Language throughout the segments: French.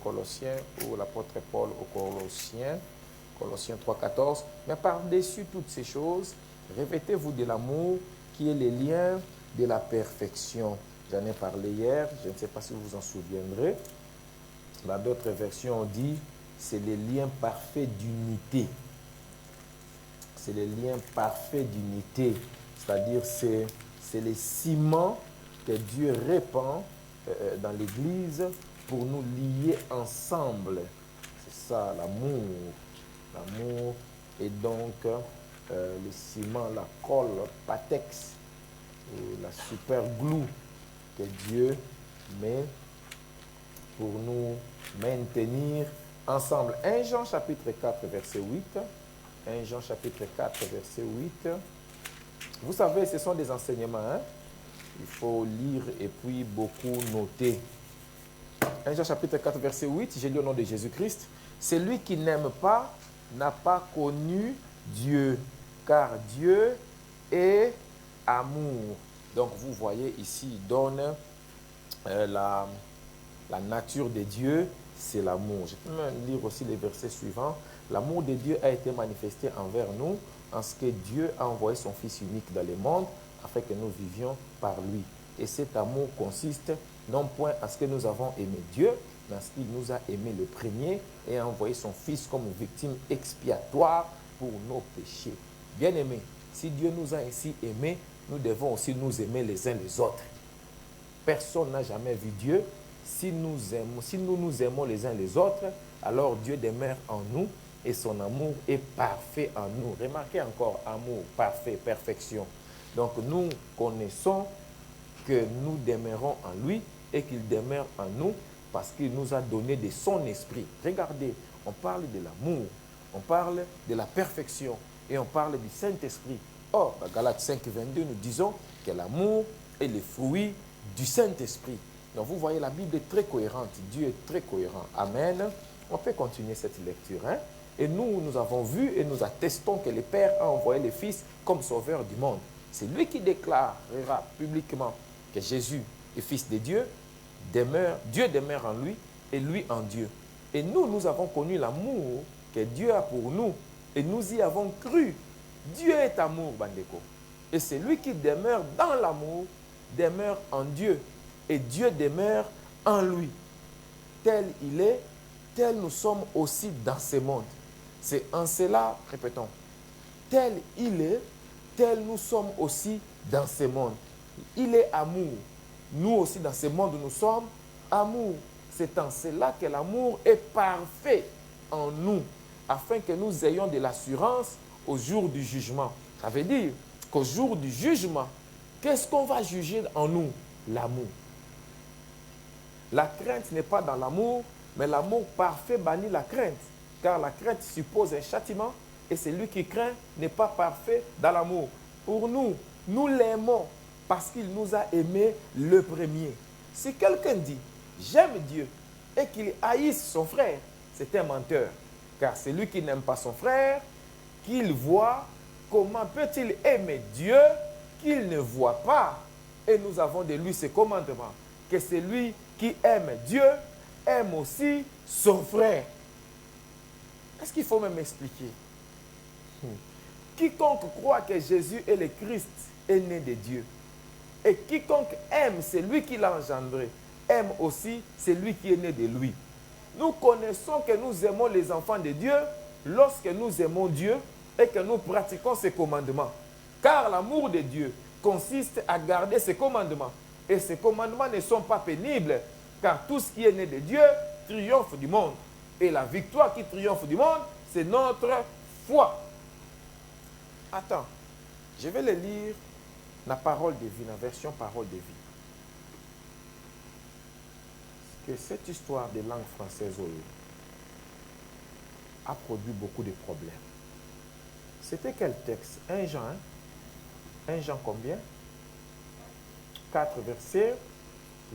Colossiens, ou l'apôtre Paul aux Colossiens, Colossiens 3,14. Mais par-dessus toutes ces choses, revêtez-vous de l'amour qui est le lien de la perfection. J'en ai parlé hier, je ne sais pas si vous vous en souviendrez. Dans d'autres versions, on dit c'est le lien parfait d'unité. C'est le lien parfait d'unité. C'est-à-dire c'est le ciment que Dieu répand dans l'Église pour nous lier ensemble. C'est ça, l'amour. L'amour. Et donc, le ciment, la colle, patex, la super glue que Dieu met pour nous maintenir ensemble. 1 Jean chapitre 4, verset 8. 1 Jean chapitre 4, verset 8. Vous savez, ce sont des enseignements. Hein? Il faut lire et puis beaucoup noter. 1 Jean chapitre 4, verset 8, j'ai lu au nom de Jésus-Christ. Celui qui n'aime pas n'a pas connu Dieu, car Dieu est amour. Donc vous voyez ici, il donne la nature de Dieu, c'est l'amour. Je peux même lire aussi les versets suivants. L'amour de Dieu a été manifesté envers nous, en ce que Dieu a envoyé son Fils unique dans le monde, afin que nous vivions par lui. Et cet amour consiste non point à ce que nous avons aimé Dieu, mais à ce qu'il nous a aimé le premier et a envoyé son Fils comme victime expiatoire pour nos péchés. Bien-aimés, si Dieu nous a ainsi aimés, nous devons aussi nous aimer les uns les autres. Personne n'a jamais vu Dieu. Si nous nous aimons les uns les autres, alors Dieu demeure en nous et son amour est parfait en nous. Remarquez encore, amour, parfait, perfection. Donc nous connaissons que nous demeurons en lui et qu'il demeure en nous parce qu'il nous a donné de son esprit. Regardez, on parle de l'amour, on parle de la perfection et on parle du Saint-Esprit. Or, dans Galates 5, 22, nous disons que l'amour est le fruit du Saint-Esprit. Donc vous voyez, la Bible est très cohérente. Dieu est très cohérent. Amen. On peut continuer cette lecture. Hein? Et nous avons vu et nous attestons que le Père a envoyé le Fils comme sauveur du monde. C'est lui qui déclarera publiquement que Jésus est Fils de Dieu, Dieu demeure en lui et lui en Dieu. Et nous avons connu l'amour que Dieu a pour nous et nous y avons cru. Dieu est amour, Bandeko. Et c'est lui qui demeure dans l'amour, demeure en Dieu. Et Dieu demeure en lui. Tel il est, tel nous sommes aussi dans ce monde. C'est en cela, répétons, tel il est, tel nous sommes aussi dans ce monde. Il est amour. Nous aussi dans ce monde nous sommes amour. C'est en cela que l'amour est parfait en nous, afin que nous ayons de l'assurance au jour du jugement. Ça veut dire qu'au jour du jugement, qu'est-ce qu'on va juger en nous? L'amour. La crainte n'est pas dans l'amour, mais l'amour parfait bannit la crainte. Car la crainte suppose un châtiment et celui qui craint n'est pas parfait dans l'amour. Pour nous, nous l'aimons parce qu'il nous a aimés le premier. Si quelqu'un dit « j'aime Dieu » et qu'il haïsse son frère, c'est un menteur. Car celui qui n'aime pas son frère, qu'il voit, comment peut-il aimer Dieu qu'il ne voit pas? Et nous avons de lui ce commandement, que celui qui aime Dieu aime aussi son frère. Est-ce qu'il faut même expliquer? Quiconque croit que Jésus est le Christ est né de Dieu. Et quiconque aime celui qui l'a engendré, aime aussi celui qui est né de lui. Nous connaissons que nous aimons les enfants de Dieu lorsque nous aimons Dieu et que nous pratiquons ses commandements. Car l'amour de Dieu consiste à garder ses commandements. Et ces commandements ne sont pas pénibles, car tout ce qui est né de Dieu triomphe du monde. Et la victoire qui triomphe du monde, c'est notre foi. Attends, je vais le lire, la parole de vie, la version parole de vie. Que cette histoire de langue française a produit beaucoup de problèmes. C'était quel texte? 1 Jean, hein? 1 Jean combien? 4, verset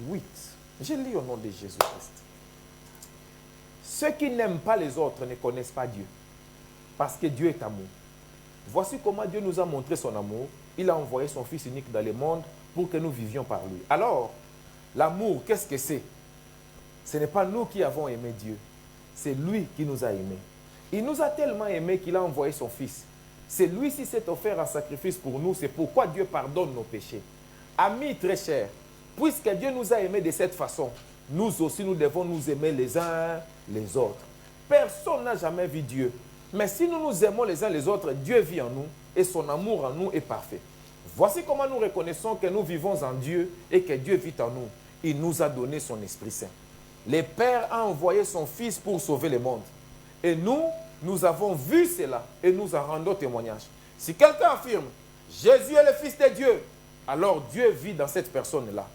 8. Je lis au nom de Jésus-Christ. Ceux qui n'aiment pas les autres ne connaissent pas Dieu, parce que Dieu est amour. Voici comment Dieu nous a montré son amour. Il a envoyé son Fils unique dans le monde pour que nous vivions par lui. Alors, l'amour, qu'est-ce que c'est? Ce n'est pas nous qui avons aimé Dieu. C'est lui qui nous a aimés. Il nous a tellement aimés qu'il a envoyé son Fils. C'est lui qui s'est offert en sacrifice pour nous. C'est pourquoi Dieu pardonne nos péchés. Amis très chers, puisque Dieu nous a aimés de cette façon, nous aussi nous devons nous aimer les uns les autres. Personne n'a jamais vu Dieu. Mais si nous nous aimons les uns les autres, Dieu vit en nous et son amour en nous est parfait. Voici comment nous reconnaissons que nous vivons en Dieu et que Dieu vit en nous. Il nous a donné son Esprit Saint. Le Père a envoyé son Fils pour sauver le monde. Et nous avons vu cela et nous en rendons témoignage. Si quelqu'un affirme « Jésus est le Fils de Dieu », alors Dieu vit dans cette personne-là.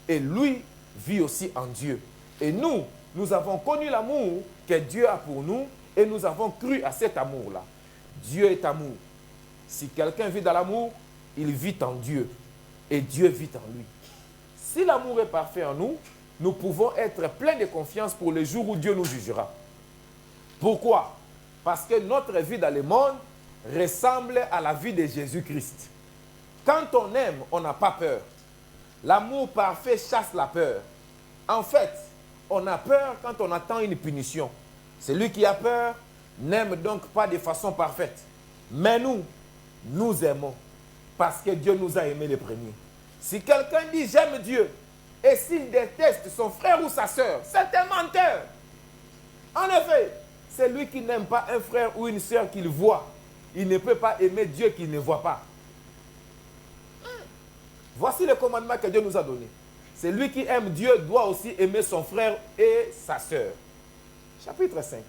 Et lui vit aussi en Dieu. Et nous avons connu l'amour que Dieu a pour nous et nous avons cru à cet amour-là. Dieu est amour. Si quelqu'un vit dans l'amour, il vit en Dieu et Dieu vit en lui. Si l'amour est parfait en nous, nous pouvons être pleins de confiance pour le jour où Dieu nous jugera. Pourquoi? Parce que notre vie dans le monde ressemble à la vie de Jésus-Christ. Quand on aime, on n'a pas peur. L'amour parfait chasse la peur. En fait, on a peur quand on attend une punition. Celui qui a peur n'aime donc pas de façon parfaite. Mais nous aimons parce que Dieu nous a aimés les premiers. Si quelqu'un dit « j'aime Dieu » et s'il déteste son frère ou sa sœur, c'est un menteur. En effet, c'est lui qui n'aime pas un frère ou une sœur qu'il voit. Il ne peut pas aimer Dieu qu'il ne voit pas. Voici le commandement que Dieu nous a donné. Celui qui aime Dieu doit aussi aimer son frère et sa sœur. Chapitre 5.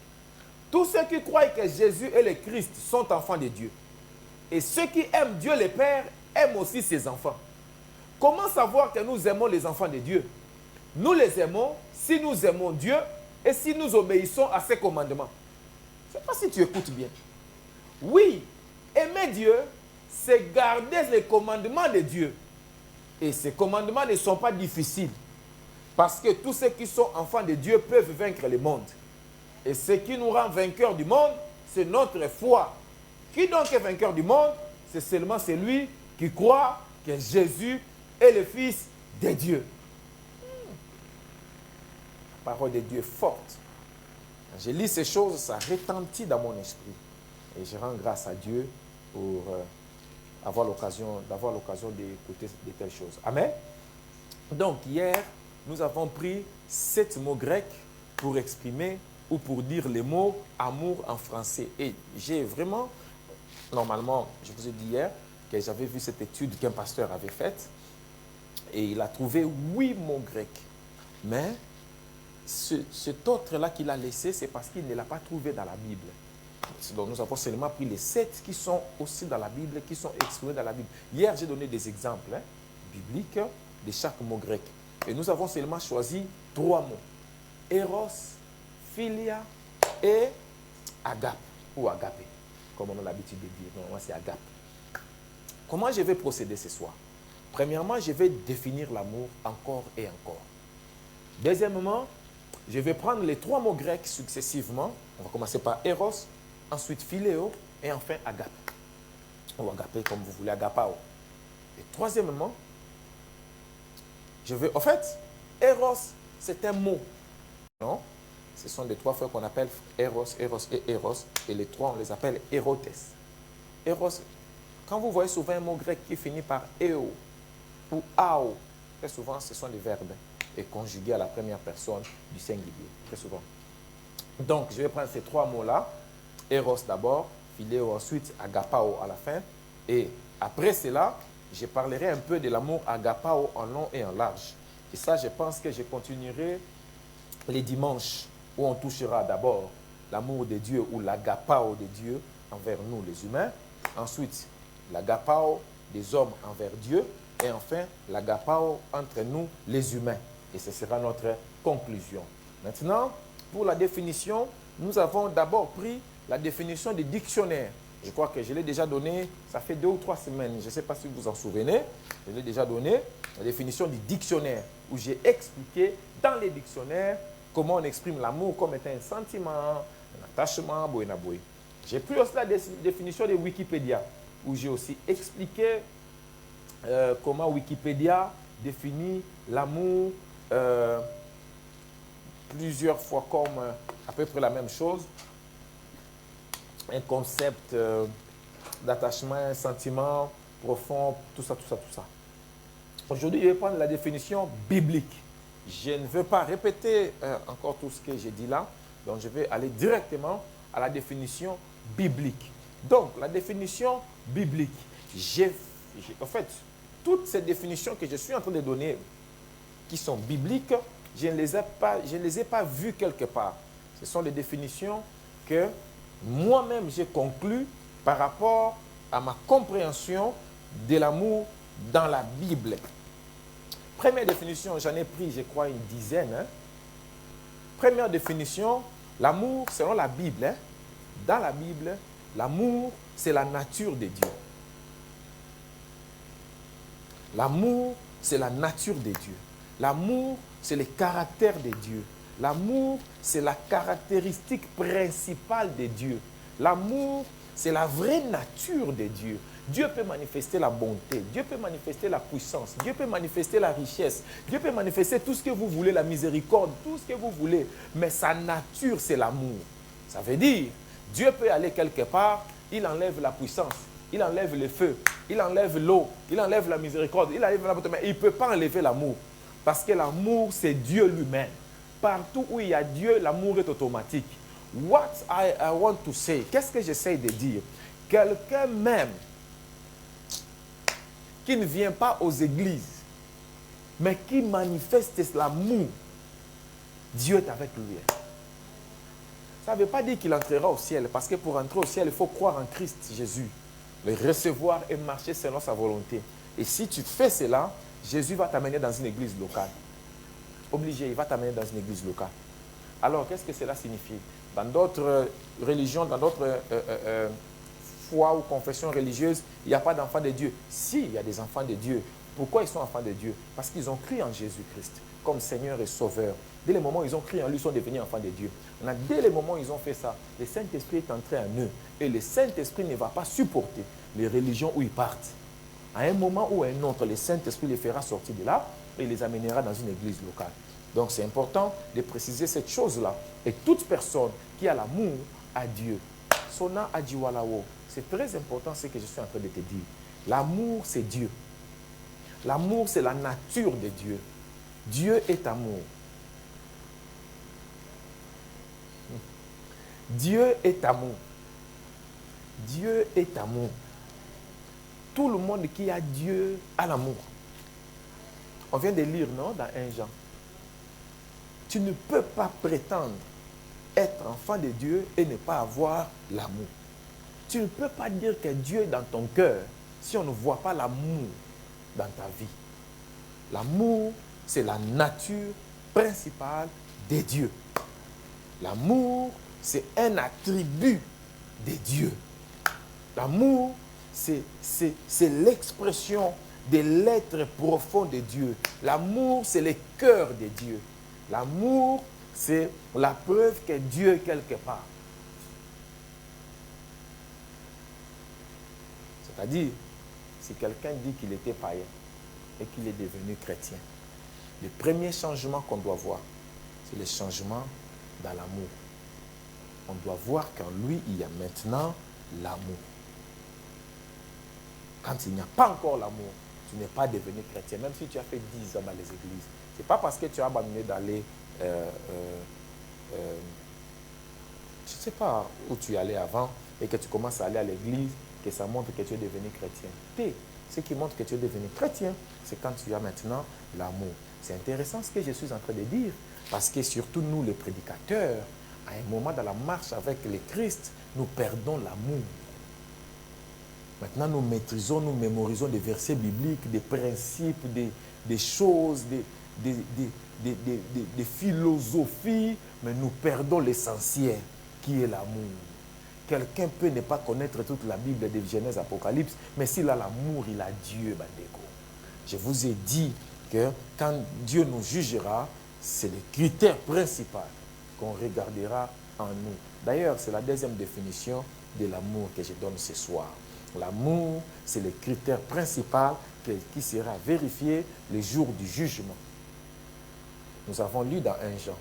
Tous ceux qui croient que Jésus est le Christ sont enfants de Dieu. Et ceux qui aiment Dieu le Père aiment aussi ses enfants. Comment savoir que nous aimons les enfants de Dieu? Nous les aimons si nous aimons Dieu et si nous obéissons à ses commandements. Je ne sais pas si tu écoutes bien. Oui, aimer Dieu, c'est garder les commandements de Dieu. Et ces commandements ne sont pas difficiles. Parce que tous ceux qui sont enfants de Dieu peuvent vaincre le monde. Et ce qui nous rend vainqueurs du monde, c'est notre foi. Qui donc est vainqueur du monde? C'est seulement celui qui croit que Jésus est le Fils de Dieu. La parole de Dieu est forte. Quand je lis ces choses, ça retentit dans mon esprit. Et je rends grâce à Dieu pour d'avoir l'occasion d'écouter de telles choses. Amen. Donc, hier, nous avons pris 7 mots grecs pour exprimer ou pour dire les mots amour en français. Et j'ai vraiment, normalement, je vous ai dit hier que j'avais vu cette étude qu'un pasteur avait faite et il a trouvé 8 mots grecs. Mais cet autre-là qu'il a laissé, c'est parce qu'il ne l'a pas trouvé dans la Bible. Donc nous avons seulement pris les 7 qui sont aussi dans la Bible, qui sont exprimés dans la Bible. Hier, j'ai donné des exemples bibliques de chaque mot grec. Et nous avons seulement choisi 3 mots. Eros, philia et agape, ou agapé, comme on a l'habitude de dire. Non, moi c'est agape. Comment je vais procéder ce soir? Premièrement, je vais définir l'amour encore et encore. Deuxièmement, je vais prendre les 3 mots grecs successivement. On va commencer par eros, ensuite philéo et enfin agape. Ou agapé comme vous voulez, agapao. Et troisièmement, en fait, eros, c'est un mot. Non? Ce sont les 3 fois qu'on appelle eros, eros et eros. Et les 3, on les appelle erotes. Eros, quand vous voyez souvent un mot grec qui finit par eo ou ao, très souvent, ce sont des verbes et conjugués à la première personne du singulier. Très souvent. Donc, je vais prendre ces 3 mots-là. Eros d'abord, philéo ensuite, agapao à la fin. Et après cela, je parlerai un peu de l'amour agapao en long et en large. Et ça, je pense que je continuerai les dimanches où on touchera d'abord l'amour de Dieu ou l'agapao de Dieu envers nous les humains. Ensuite, l'agapao des hommes envers Dieu. Et enfin, l'agapao entre nous les humains. Et ce sera notre conclusion. Maintenant, pour la définition, nous avons d'abord pris la définition du dictionnaire. Je crois que je l'ai déjà donné, ça fait 2 ou 3 semaines, je ne sais pas si vous vous en souvenez. Je l'ai déjà donné, la définition du dictionnaire, où j'ai expliqué dans les dictionnaires comment on exprime l'amour comme étant un sentiment, un attachement, boénaboé. J'ai pris aussi la définition de Wikipédia, où j'ai aussi expliqué comment Wikipédia définit l'amour plusieurs fois comme à peu près la même chose. Un concept d'attachement, un sentiment profond, tout ça, tout ça, tout ça. Aujourd'hui, je vais prendre la définition biblique. Je ne veux pas répéter encore tout ce que j'ai dit là, donc je vais aller directement à la définition biblique. Donc, la définition biblique, en fait, toutes ces définitions que je suis en train de donner, qui sont bibliques, je ne les ai pas vues quelque part. Ce sont des définitions que moi-même j'ai conclues par rapport à ma compréhension de l'amour dans la Bible. Première définition, j'en ai pris, je crois, une dizaine. Première définition, l'amour selon la Bible. Dans la Bible, l'amour, c'est la nature de Dieu. L'amour, c'est la nature de Dieu. L'amour, c'est le caractère de Dieu. L'amour, c'est la caractéristique principale de Dieu. L'amour, c'est la vraie nature de Dieu. Dieu peut manifester la bonté, Dieu peut manifester la puissance, Dieu peut manifester la richesse, Dieu peut manifester tout ce que vous voulez, la miséricorde, tout ce que vous voulez. Mais sa nature, c'est l'amour. Ça veut dire, Dieu peut aller quelque part, il enlève la puissance, il enlève le feu, il enlève l'eau, il enlève la miséricorde, il enlève la bonté, mais il ne peut pas enlever l'amour. Parce que l'amour, c'est Dieu lui-même. Partout où il y a Dieu, l'amour est automatique. What I want to say, qu'est-ce que j'essaie de dire? Quelqu'un même qui ne vient pas aux églises, mais qui manifeste l'amour, Dieu est avec lui. Ça ne veut pas dire qu'il entrera au ciel, parce que pour entrer au ciel, il faut croire en Christ Jésus, le recevoir et marcher selon sa volonté. Et si tu fais cela, Jésus va t'amener dans une église locale. Obligé, il va t'amener dans une église locale. Alors, qu'est-ce que cela signifie? Dans d'autres religions, dans d'autres foi ou confession religieuse, il n'y a pas d'enfants de Dieu. Si, il y a des enfants de Dieu. Pourquoi ils sont enfants de Dieu? Parce qu'ils ont cru en Jésus-Christ comme Seigneur et Sauveur. Dès le moment où ils ont cru en lui, ils sont devenus enfants de Dieu. Dès le moment où ils ont fait ça, le Saint-Esprit est entré en eux. Et le Saint-Esprit ne va pas supporter les religions où ils partent. À un moment ou à un autre, le Saint-Esprit les fera sortir de là et les amènera dans une église locale. Donc c'est important de préciser cette chose-là. Et toute personne qui a l'amour à Dieu, Sona Adjiwalawo, c'est très important ce que je suis en train de te dire. L'amour, c'est Dieu. L'amour, c'est la nature de Dieu. Dieu est amour. Dieu est amour. Dieu est amour. Tout le monde qui a Dieu a l'amour. On vient de lire, non, dans 1 Jean. Tu ne peux pas prétendre être enfant de Dieu et ne pas avoir l'amour. Tu ne peux pas dire que Dieu est dans ton cœur si on ne voit pas l'amour dans ta vie. L'amour, c'est la nature principale de Dieu. L'amour, c'est un attribut de Dieu. L'amour, c'est l'expression de l'être profond de Dieu. L'amour, c'est le cœur de Dieu. L'amour, c'est la preuve que Dieu est quelque part. C'est-à-dire, si quelqu'un dit qu'il était païen et qu'il est devenu chrétien, le premier changement qu'on doit voir, c'est le changement dans l'amour. On doit voir qu'en lui, il y a maintenant l'amour. Quand il n'y a pas encore l'amour, tu n'es pas devenu chrétien, même si tu as fait 10 ans dans les églises. Ce n'est pas parce que tu as abandonné d'aller, je ne sais pas où tu allais avant, et que tu commences à aller à l'église, que ça montre que tu es devenu chrétien. Ce qui montre que tu es devenu chrétien, c'est quand tu as maintenant l'amour. C'est intéressant ce que je suis en train de dire, parce que surtout nous, les prédicateurs, à un moment dans la marche avec le Christ, nous perdons l'amour. Maintenant, nous maîtrisons, nous mémorisons des versets bibliques, des principes, des choses, des philosophies, mais nous perdons l'essentiel, qui est l'amour. Quelqu'un peut ne pas connaître toute la Bible de Genèse, Apocalypse, mais s'il a l'amour, il a Dieu, Bandeko. Je vous ai dit que quand Dieu nous jugera, c'est le critère principal qu'on regardera en nous. D'ailleurs, c'est la deuxième définition de l'amour que je donne ce soir. L'amour, c'est le critère principal qui sera vérifié le jour du jugement. Nous avons lu dans 1 Jean.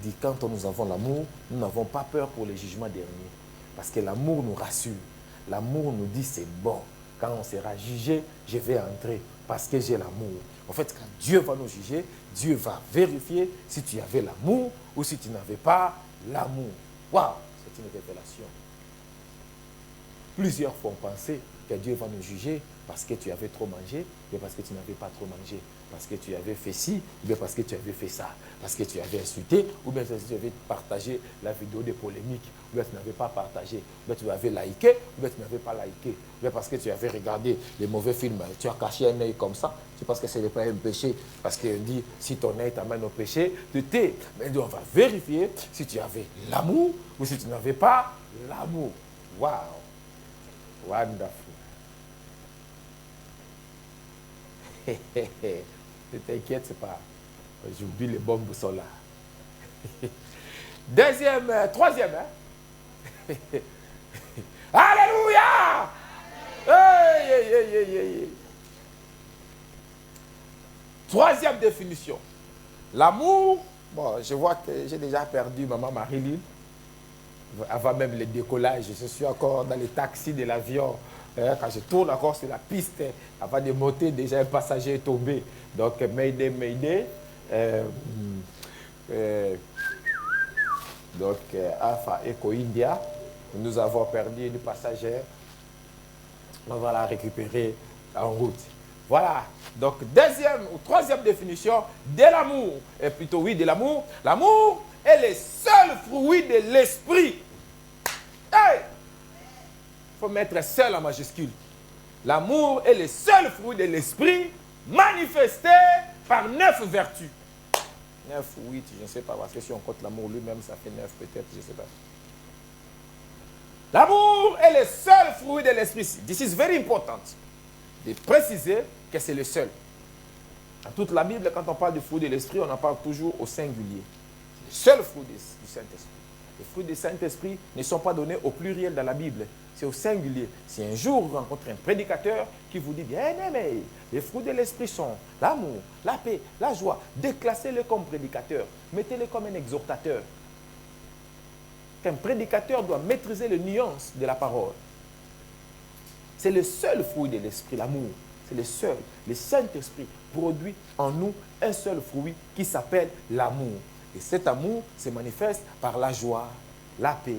dit, quand nous avons l'amour, nous n'avons pas peur pour les jugements derniers. Parce que l'amour nous rassure. L'amour nous dit c'est bon. Quand on sera jugé, je vais entrer parce que j'ai l'amour. En fait, quand Dieu va nous juger, Dieu va vérifier si tu avais l'amour ou si tu n'avais pas l'amour. Waouh, c'est une révélation. Plusieurs font penser que Dieu va nous juger parce que tu avais trop mangé, ou parce que tu n'avais pas trop mangé, parce que tu avais fait ci, ou bien parce que tu avais fait ça, parce que tu avais insulté, ou bien parce que tu avais partagé la vidéo de polémique, ou bien tu n'avais pas partagé, ou bien tu avais liké, ou bien tu n'avais pas liké, ou bien parce que tu avais regardé les mauvais films, tu as caché un œil comme ça, tu penses que ce n'est pas un péché, parce qu'il dit, si ton œil t'amène au péché, tu t'es. Mais on va vérifier si tu avais l'amour, ou si tu n'avais pas l'amour. Waouh! Wonderful. Ne t'inquiète pas. J'oublie les bombes sont là. Troisième. Hein? Alléluia! Hey. Troisième définition. L'amour. Bon, je vois que j'ai déjà perdu maman Marilyn. Avant même le décollage, je suis encore dans les taxis de l'avion. Quand je tourne encore sur la piste, avant de monter, déjà un passager est tombé. Donc, Mayday. Donc, Alpha Echo India, nous avons perdu une passagère. On va la récupérer en route. Voilà. Donc, deuxième ou troisième définition de l'amour. Et plutôt, oui, de l'amour. L'amour est le seul fruit de l'esprit. Hey! Il faut mettre seul en majuscule. L'amour est le seul fruit de l'esprit manifesté par 9 vertus. 9 ou 8, je ne sais pas, parce que si on compte l'amour lui-même, ça fait 9 peut-être, je ne sais pas. L'amour est le seul fruit de l'esprit. This is very important. De préciser que c'est le seul. Dans toute la Bible, quand on parle du fruit de l'esprit, on en parle toujours au singulier. C'est le seul fruit du Saint-Esprit. Les fruits du Saint-Esprit ne sont pas donnés au pluriel dans la Bible. C'est au singulier. Si un jour vous rencontrez un prédicateur qui vous dit, bien aimé, les fruits de l'esprit sont l'amour, la paix, la joie, déclassez-le comme prédicateur. Mettez-le comme un exhortateur. Qu'un prédicateur doit maîtriser les nuances de la parole. C'est le seul fruit de l'esprit, l'amour. C'est le seul. Le Saint-Esprit produit en nous un seul fruit qui s'appelle l'amour. Et cet amour se manifeste par la joie, la paix,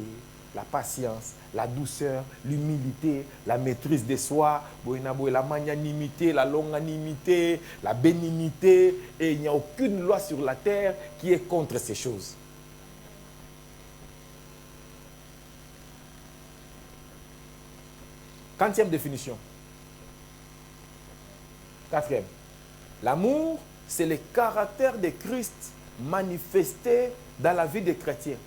la patience, la douceur, l'humilité, la maîtrise de soi, la magnanimité, la longanimité, la bénignité. Et il n'y a aucune loi sur la terre qui est contre ces choses. Quatrième définition. Quatrième. L'amour, c'est le caractère de Christ manifesté dans la vie des chrétiens.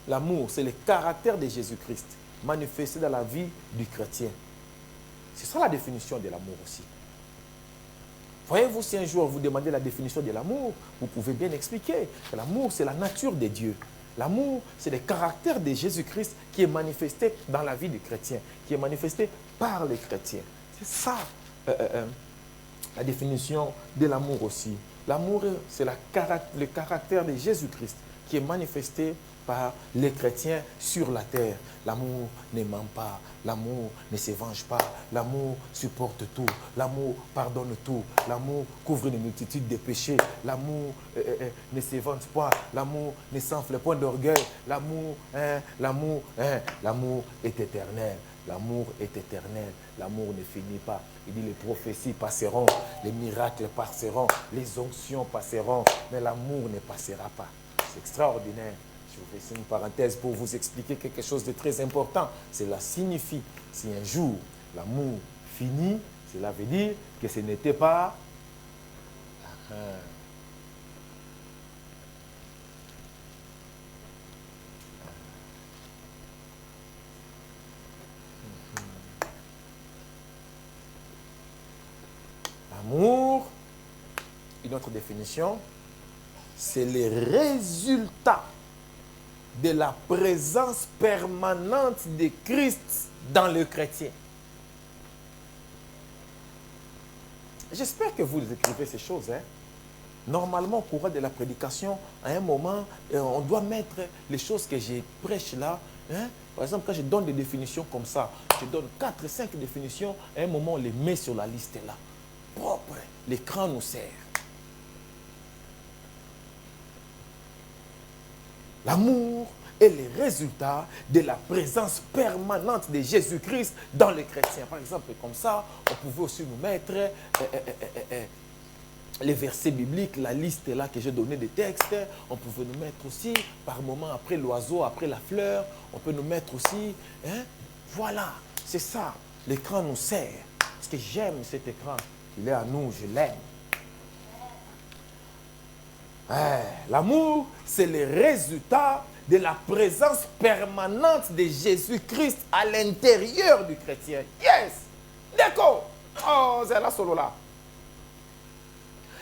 L'amour, c'est le caractère de Jésus-Christ manifesté dans la vie du chrétien. C'est ça la définition de l'amour aussi. Voyez-vous, si un jour vous demandez la définition de l'amour, vous pouvez bien expliquer que l'amour, c'est la nature de Dieu. L'amour, c'est le caractère de Jésus-Christ qui est manifesté dans la vie du chrétien, qui est manifesté par les chrétiens. C'est ça la définition de l'amour aussi. L'amour, c'est le caractère de Jésus-Christ qui est manifesté par les chrétiens sur la terre. L'amour ne ment pas, l'amour ne se venge pas, l'amour supporte tout, l'amour pardonne tout, l'amour couvre une multitude de péchés, l'amour ne se vante pas, l'amour ne s'enfle point d'orgueil, l'amour est éternel. L'amour est éternel, l'amour ne finit pas. Il dit les prophéties passeront, les miracles passeront, les onctions passeront, mais l'amour ne passera pas. C'est extraordinaire. Je vous fais une parenthèse pour vous expliquer quelque chose de très important. Cela signifie, si un jour l'amour finit, cela veut dire que ce n'était pas... L'amour, une autre définition, c'est le résultat de la présence permanente de Christ dans le chrétien. J'espère que vous écrivez ces choses. Hein? Normalement, au cours de la prédication, à un moment, on doit mettre les choses que je prêche là. Hein? Par exemple, quand je donne des définitions comme ça, je donne 4, 5 définitions, à un moment, on les met sur la liste là. Propre, l'écran nous sert. L'amour est le résultat de la présence permanente de Jésus-Christ dans les chrétiens. Par exemple, comme ça, on pouvait aussi nous mettre les versets bibliques, la liste là que j'ai donné des textes. On pouvait nous mettre aussi, par moment, après l'oiseau, après la fleur, on peut nous mettre aussi. Hein? Voilà, c'est ça. L'écran nous sert. Parce que j'aime cet écran. Il est à nous, je l'aime. L'amour, c'est le résultat de la présence permanente de Jésus-Christ à l'intérieur du chrétien. Yes! D'accord! Oh, c'est là solo là.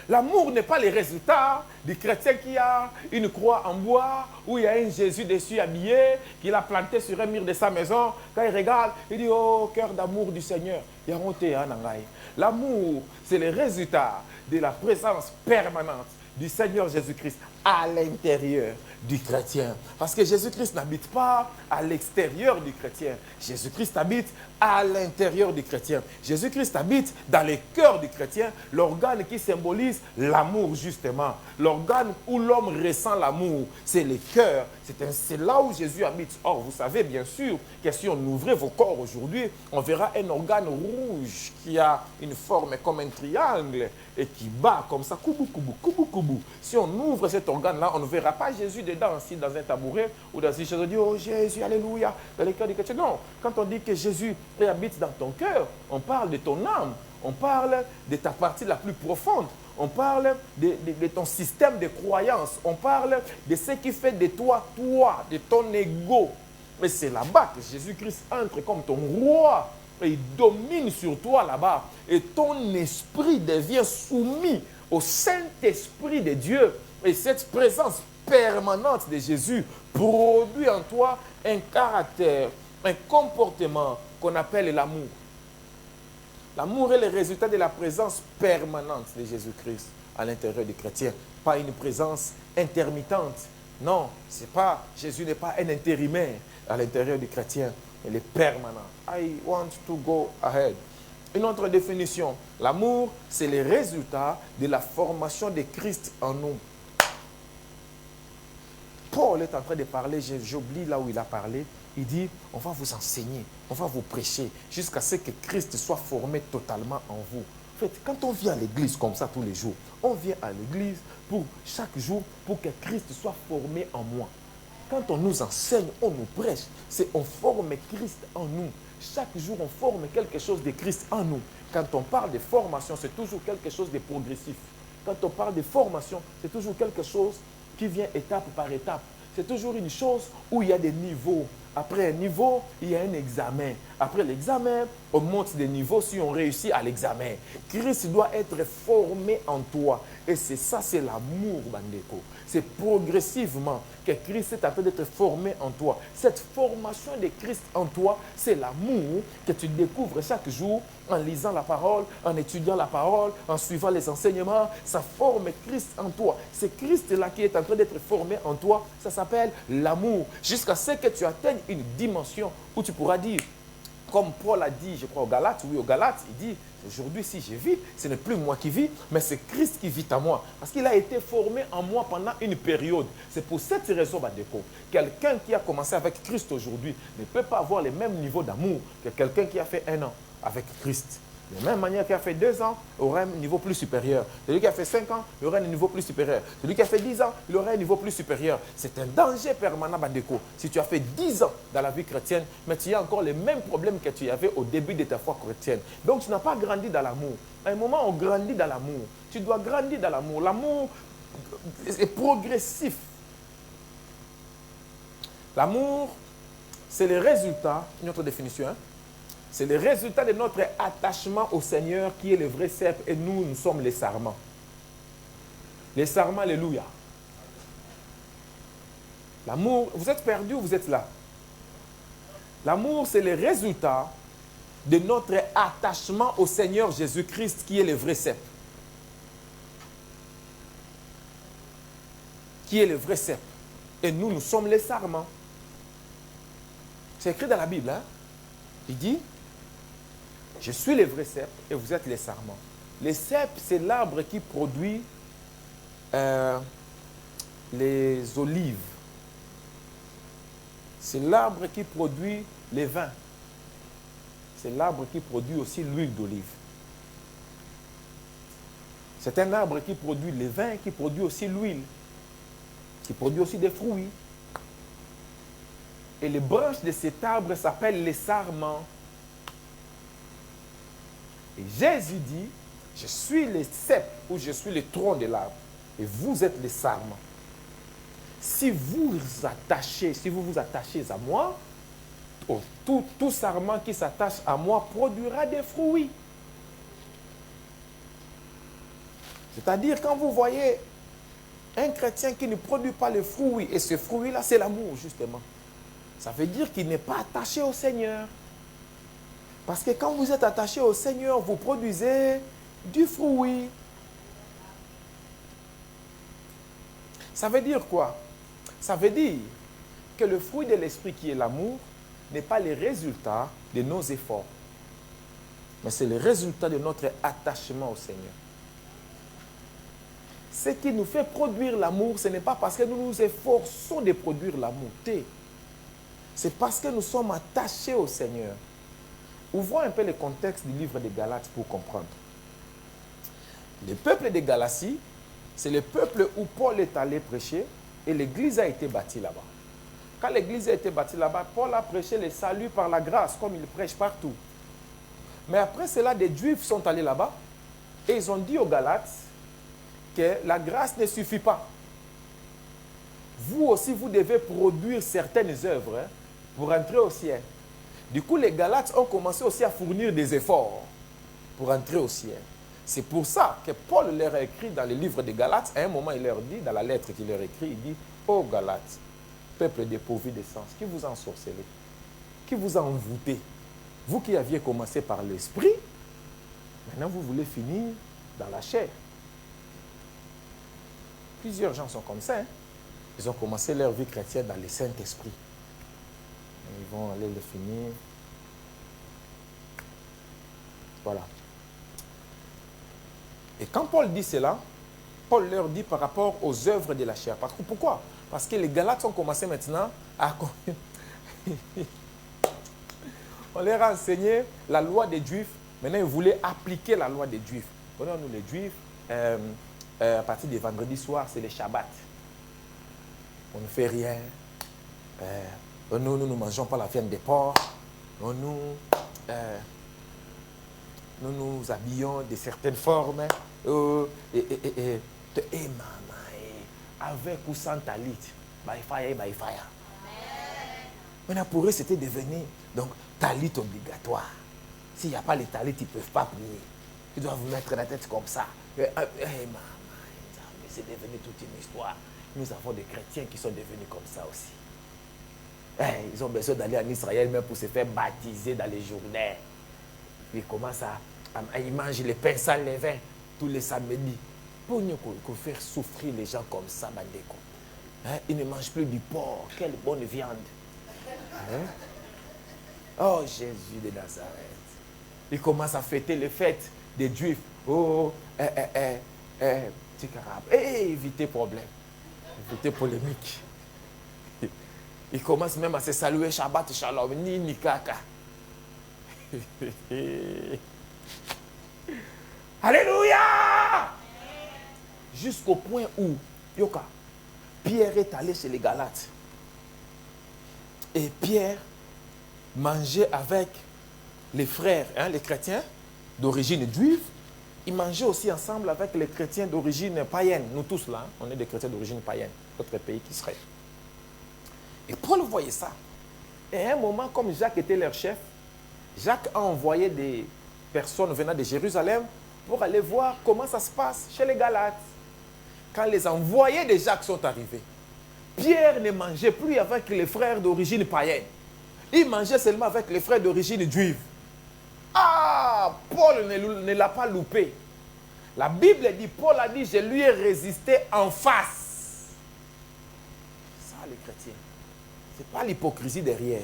L'amour n'est pas le résultat du chrétien qui a une croix en bois, où il y a un Jésus dessus habillé, qu'il a planté sur un mur de sa maison. Quand il regarde, il dit, oh, cœur d'amour du Seigneur. L'amour, c'est le résultat de la présence permanente du Seigneur Jésus-Christ à l'intérieur du chrétien. Parce que Jésus-Christ n'habite pas à l'extérieur du chrétien. Jésus-Christ habite à l'intérieur du chrétien. Jésus-Christ habite dans le cœur du chrétien, l'organe qui symbolise l'amour justement. L'organe où l'homme ressent l'amour, c'est le cœur. C'est là où Jésus habite. Or, vous savez bien sûr que si on ouvrait vos corps aujourd'hui, on verra un organe rouge qui a une forme comme un triangle et qui bat comme ça, koubou, koubou, koubou, koubou. Si on ouvre cet organe-là, on ne verra pas Jésus dedans, assis dans un tabouret ou dans une chaise. On dit, oh Jésus, alléluia, dans le cœur du chrétien. Non, quand on dit que Jésus habite dans ton cœur, on parle de ton âme, on parle de ta partie la plus profonde, on parle de ton système de croyance, on parle de ce qui fait de toi, de ton ego. Mais c'est là-bas que Jésus-Christ entre comme ton roi. Et il domine sur toi là-bas. Et ton esprit devient soumis au Saint-Esprit de Dieu. Et cette présence permanente de Jésus produit en toi un caractère, un comportement qu'on appelle l'amour. L'amour est le résultat de la présence permanente de Jésus-Christ à l'intérieur du chrétien. Pas une présence intermittente. Non, c'est pas, Jésus n'est pas un intérimaire à l'intérieur du chrétien. Il est permanent. I want to go ahead. Une autre définition. L'amour, c'est le résultat de la formation de Christ en nous. Paul est en train de parler, j'oublie là où il a parlé. Il dit, on va vous enseigner, on va vous prêcher jusqu'à ce que Christ soit formé totalement en vous. En fait, quand on vient à l'église comme ça tous les jours, on vient à l'église pour chaque jour pour que Christ soit formé en moi. Quand on nous enseigne, on nous prêche, c'est on forme Christ en nous. Chaque jour, on forme quelque chose de Christ en nous. Quand on parle de formation, c'est toujours quelque chose de progressif. Quand on parle de formation, c'est toujours quelque chose qui vient étape par étape. C'est toujours une chose où il y a des niveaux. Après un niveau, il y a un examen. Après l'examen, on monte des niveaux si on réussit à l'examen. Christ doit être formé en toi. Et c'est ça, c'est l'amour, Bandeko. C'est progressivement que Christ est en train d'être formé en toi. Cette formation de Christ en toi, c'est l'amour que tu découvres chaque jour en lisant la parole, en étudiant la parole, en suivant les enseignements. Ça forme Christ en toi. C'est Christ-là qui est en train d'être formé en toi. Ça s'appelle l'amour. Jusqu'à ce que tu atteignes une dimension où tu pourras dire, comme Paul a dit, je crois, aux Galates, oui, aux Galates, il dit, aujourd'hui, si je vis, ce n'est plus moi qui vis, mais c'est Christ qui vit en moi. Parce qu'il a été formé en moi pendant une période. C'est pour cette raison, Badeko, quelqu'un qui a commencé avec Christ aujourd'hui ne peut pas avoir le même niveau d'amour que quelqu'un qui a fait 1 an avec Christ. De la même manière qui a fait 2 ans, aura un niveau plus supérieur. Celui qui a fait 5 ans, il aura un niveau plus supérieur. Celui qui a fait 10 ans, il aura un niveau plus supérieur. C'est un danger permanent, Bandeko. Si tu as fait 10 ans dans la vie chrétienne, mais tu as encore les mêmes problèmes que tu avais au début de ta foi chrétienne. Donc tu n'as pas grandi dans l'amour. À un moment, on grandit dans l'amour. Tu dois grandir dans l'amour. L'amour est progressif. L'amour, c'est le résultat, une autre définition, hein? C'est le résultat de notre attachement au Seigneur qui est le vrai cep et nous sommes les sarments. Les sarments, alléluia. L'amour, vous êtes perdu ou vous êtes là? L'amour, c'est le résultat de notre attachement au Seigneur Jésus-Christ qui est le vrai cep. qui est le vrai cep. Et nous, nous sommes les sarments. C'est écrit dans la Bible. Hein? Il dit, je suis le vrai cep et vous êtes les sarments. Le cep, c'est l'arbre qui produit les olives. C'est l'arbre qui produit les vins. C'est l'arbre qui produit aussi l'huile d'olive. C'est un arbre qui produit les vins, qui produit aussi l'huile, qui produit aussi des fruits. Et les branches de cet arbre s'appellent les sarments. Et Jésus dit, je suis le cep ou je suis le tronc de l'arbre. Et vous êtes les sarments. Si vous vous attachez à moi, tout sarment qui s'attache à moi produira des fruits. C'est-à-dire, quand vous voyez un chrétien qui ne produit pas les fruits, et ce fruit-là, c'est l'amour, justement. Ça veut dire qu'il n'est pas attaché au Seigneur. Parce que quand vous êtes attaché au Seigneur, vous produisez du fruit. Ça veut dire quoi? Ça veut dire que le fruit de l'esprit qui est l'amour n'est pas le résultat de nos efforts, mais c'est le résultat de notre attachement au Seigneur. Ce qui nous fait produire l'amour, ce n'est pas parce que nous nous efforçons de produire l'amour. C'est parce que nous sommes attachés au Seigneur. Ouvrons un peu le contexte du livre des Galates pour comprendre. Le peuple de Galatie, c'est le peuple où Paul est allé prêcher et l'église a été bâtie là-bas. Quand l'église a été bâtie là-bas, Paul a prêché le salut par la grâce, comme il prêche partout. Mais après cela, des Juifs sont allés là-bas et ils ont dit aux Galates que la grâce ne suffit pas. Vous aussi, vous devez produire certaines œuvres pour entrer au ciel. Du coup, les Galates ont commencé aussi à fournir des efforts pour entrer au ciel. C'est pour ça que Paul leur a écrit dans le livre des Galates, à un moment il leur dit, dans la lettre qu'il leur écrit, il dit, ô Galates, peuple dépourvu de sens, qui vous a ensorcelé, qui vous a envoûté, vous qui aviez commencé par l'esprit, maintenant vous voulez finir dans la chair. Plusieurs gens sont comme ça. Hein? Ils ont commencé leur vie chrétienne dans le Saint-Esprit. Ils vont aller le finir. Voilà. Et quand Paul dit cela, Paul leur dit par rapport aux œuvres de la chair. Pourquoi? Parce que les Galates ont commencé maintenant à... On leur a enseigné la loi des Juifs. Maintenant, ils voulaient appliquer la loi des Juifs. Prenons nous les Juifs. À partir du vendredi soir, c'est le Shabbat. On ne fait rien. Nous ne mangeons pas la viande des porcs. Nous nous habillons de certaines formes. Avec ou sans talit. Maintenant, pour eux, c'était devenu donc talit obligatoire. S'il n'y a pas les talits, ils ne peuvent pas prier. Ils doivent vous mettre la tête comme ça. C'est devenu toute une histoire. Nous avons des chrétiens qui sont devenus comme ça aussi. Ils ont besoin d'aller en Israël même pour se faire baptiser dans les Jourdains. Ils commencent ils mangent les pains sans levain tous les samedis. Pour nous faire souffrir les gens comme ça, Bandeko. Ils ne mangent plus du porc. Quelle bonne viande. Oh Jésus de Nazareth. Ils commencent à fêter les fêtes des Juifs. Évitez problème. Évitez polémique. Ils commencent même à se saluer Shabbat Shalom, ni kaka. Alléluia! Jusqu'au point où, Yoka, Pierre est allé chez les Galates. Et Pierre mangeait avec les frères, les chrétiens d'origine juive. Ils mangeaient aussi ensemble avec les chrétiens d'origine païenne. Nous tous là, on est des chrétiens d'origine païenne, notre pays qui serait. Et Paul voyait ça. Et à un moment, comme Jacques était leur chef, Jacques a envoyé des personnes venant de Jérusalem pour aller voir comment ça se passe chez les Galates. Quand les envoyés de Jacques sont arrivés, Pierre ne mangeait plus avec les frères d'origine païenne. Il mangeait seulement avec les frères d'origine juive. Ah, Paul ne l'a pas loupé. La Bible dit, Paul a dit, je lui ai résisté en face. les chrétiens. Ce n'est pas l'hypocrisie derrière.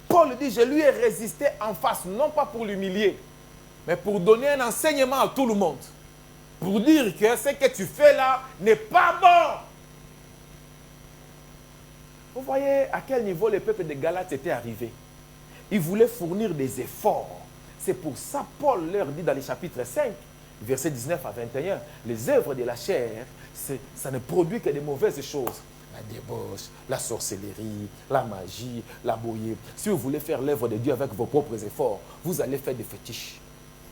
Paul dit, je lui ai résisté en face, non pas pour l'humilier, mais pour donner un enseignement à tout le monde. Pour dire que ce que tu fais là n'est pas bon. Vous voyez à quel niveau le peuple de Galates était arrivé. Ils voulaient fournir des efforts. C'est pour ça que Paul leur dit dans le chapitre 5, versets 19 à 21, les œuvres de la chair, ça ne produit que des mauvaises choses. La débauche, la sorcellerie, la magie, la bouillie. Si vous voulez faire l'œuvre de Dieu avec vos propres efforts, vous allez faire des fétiches.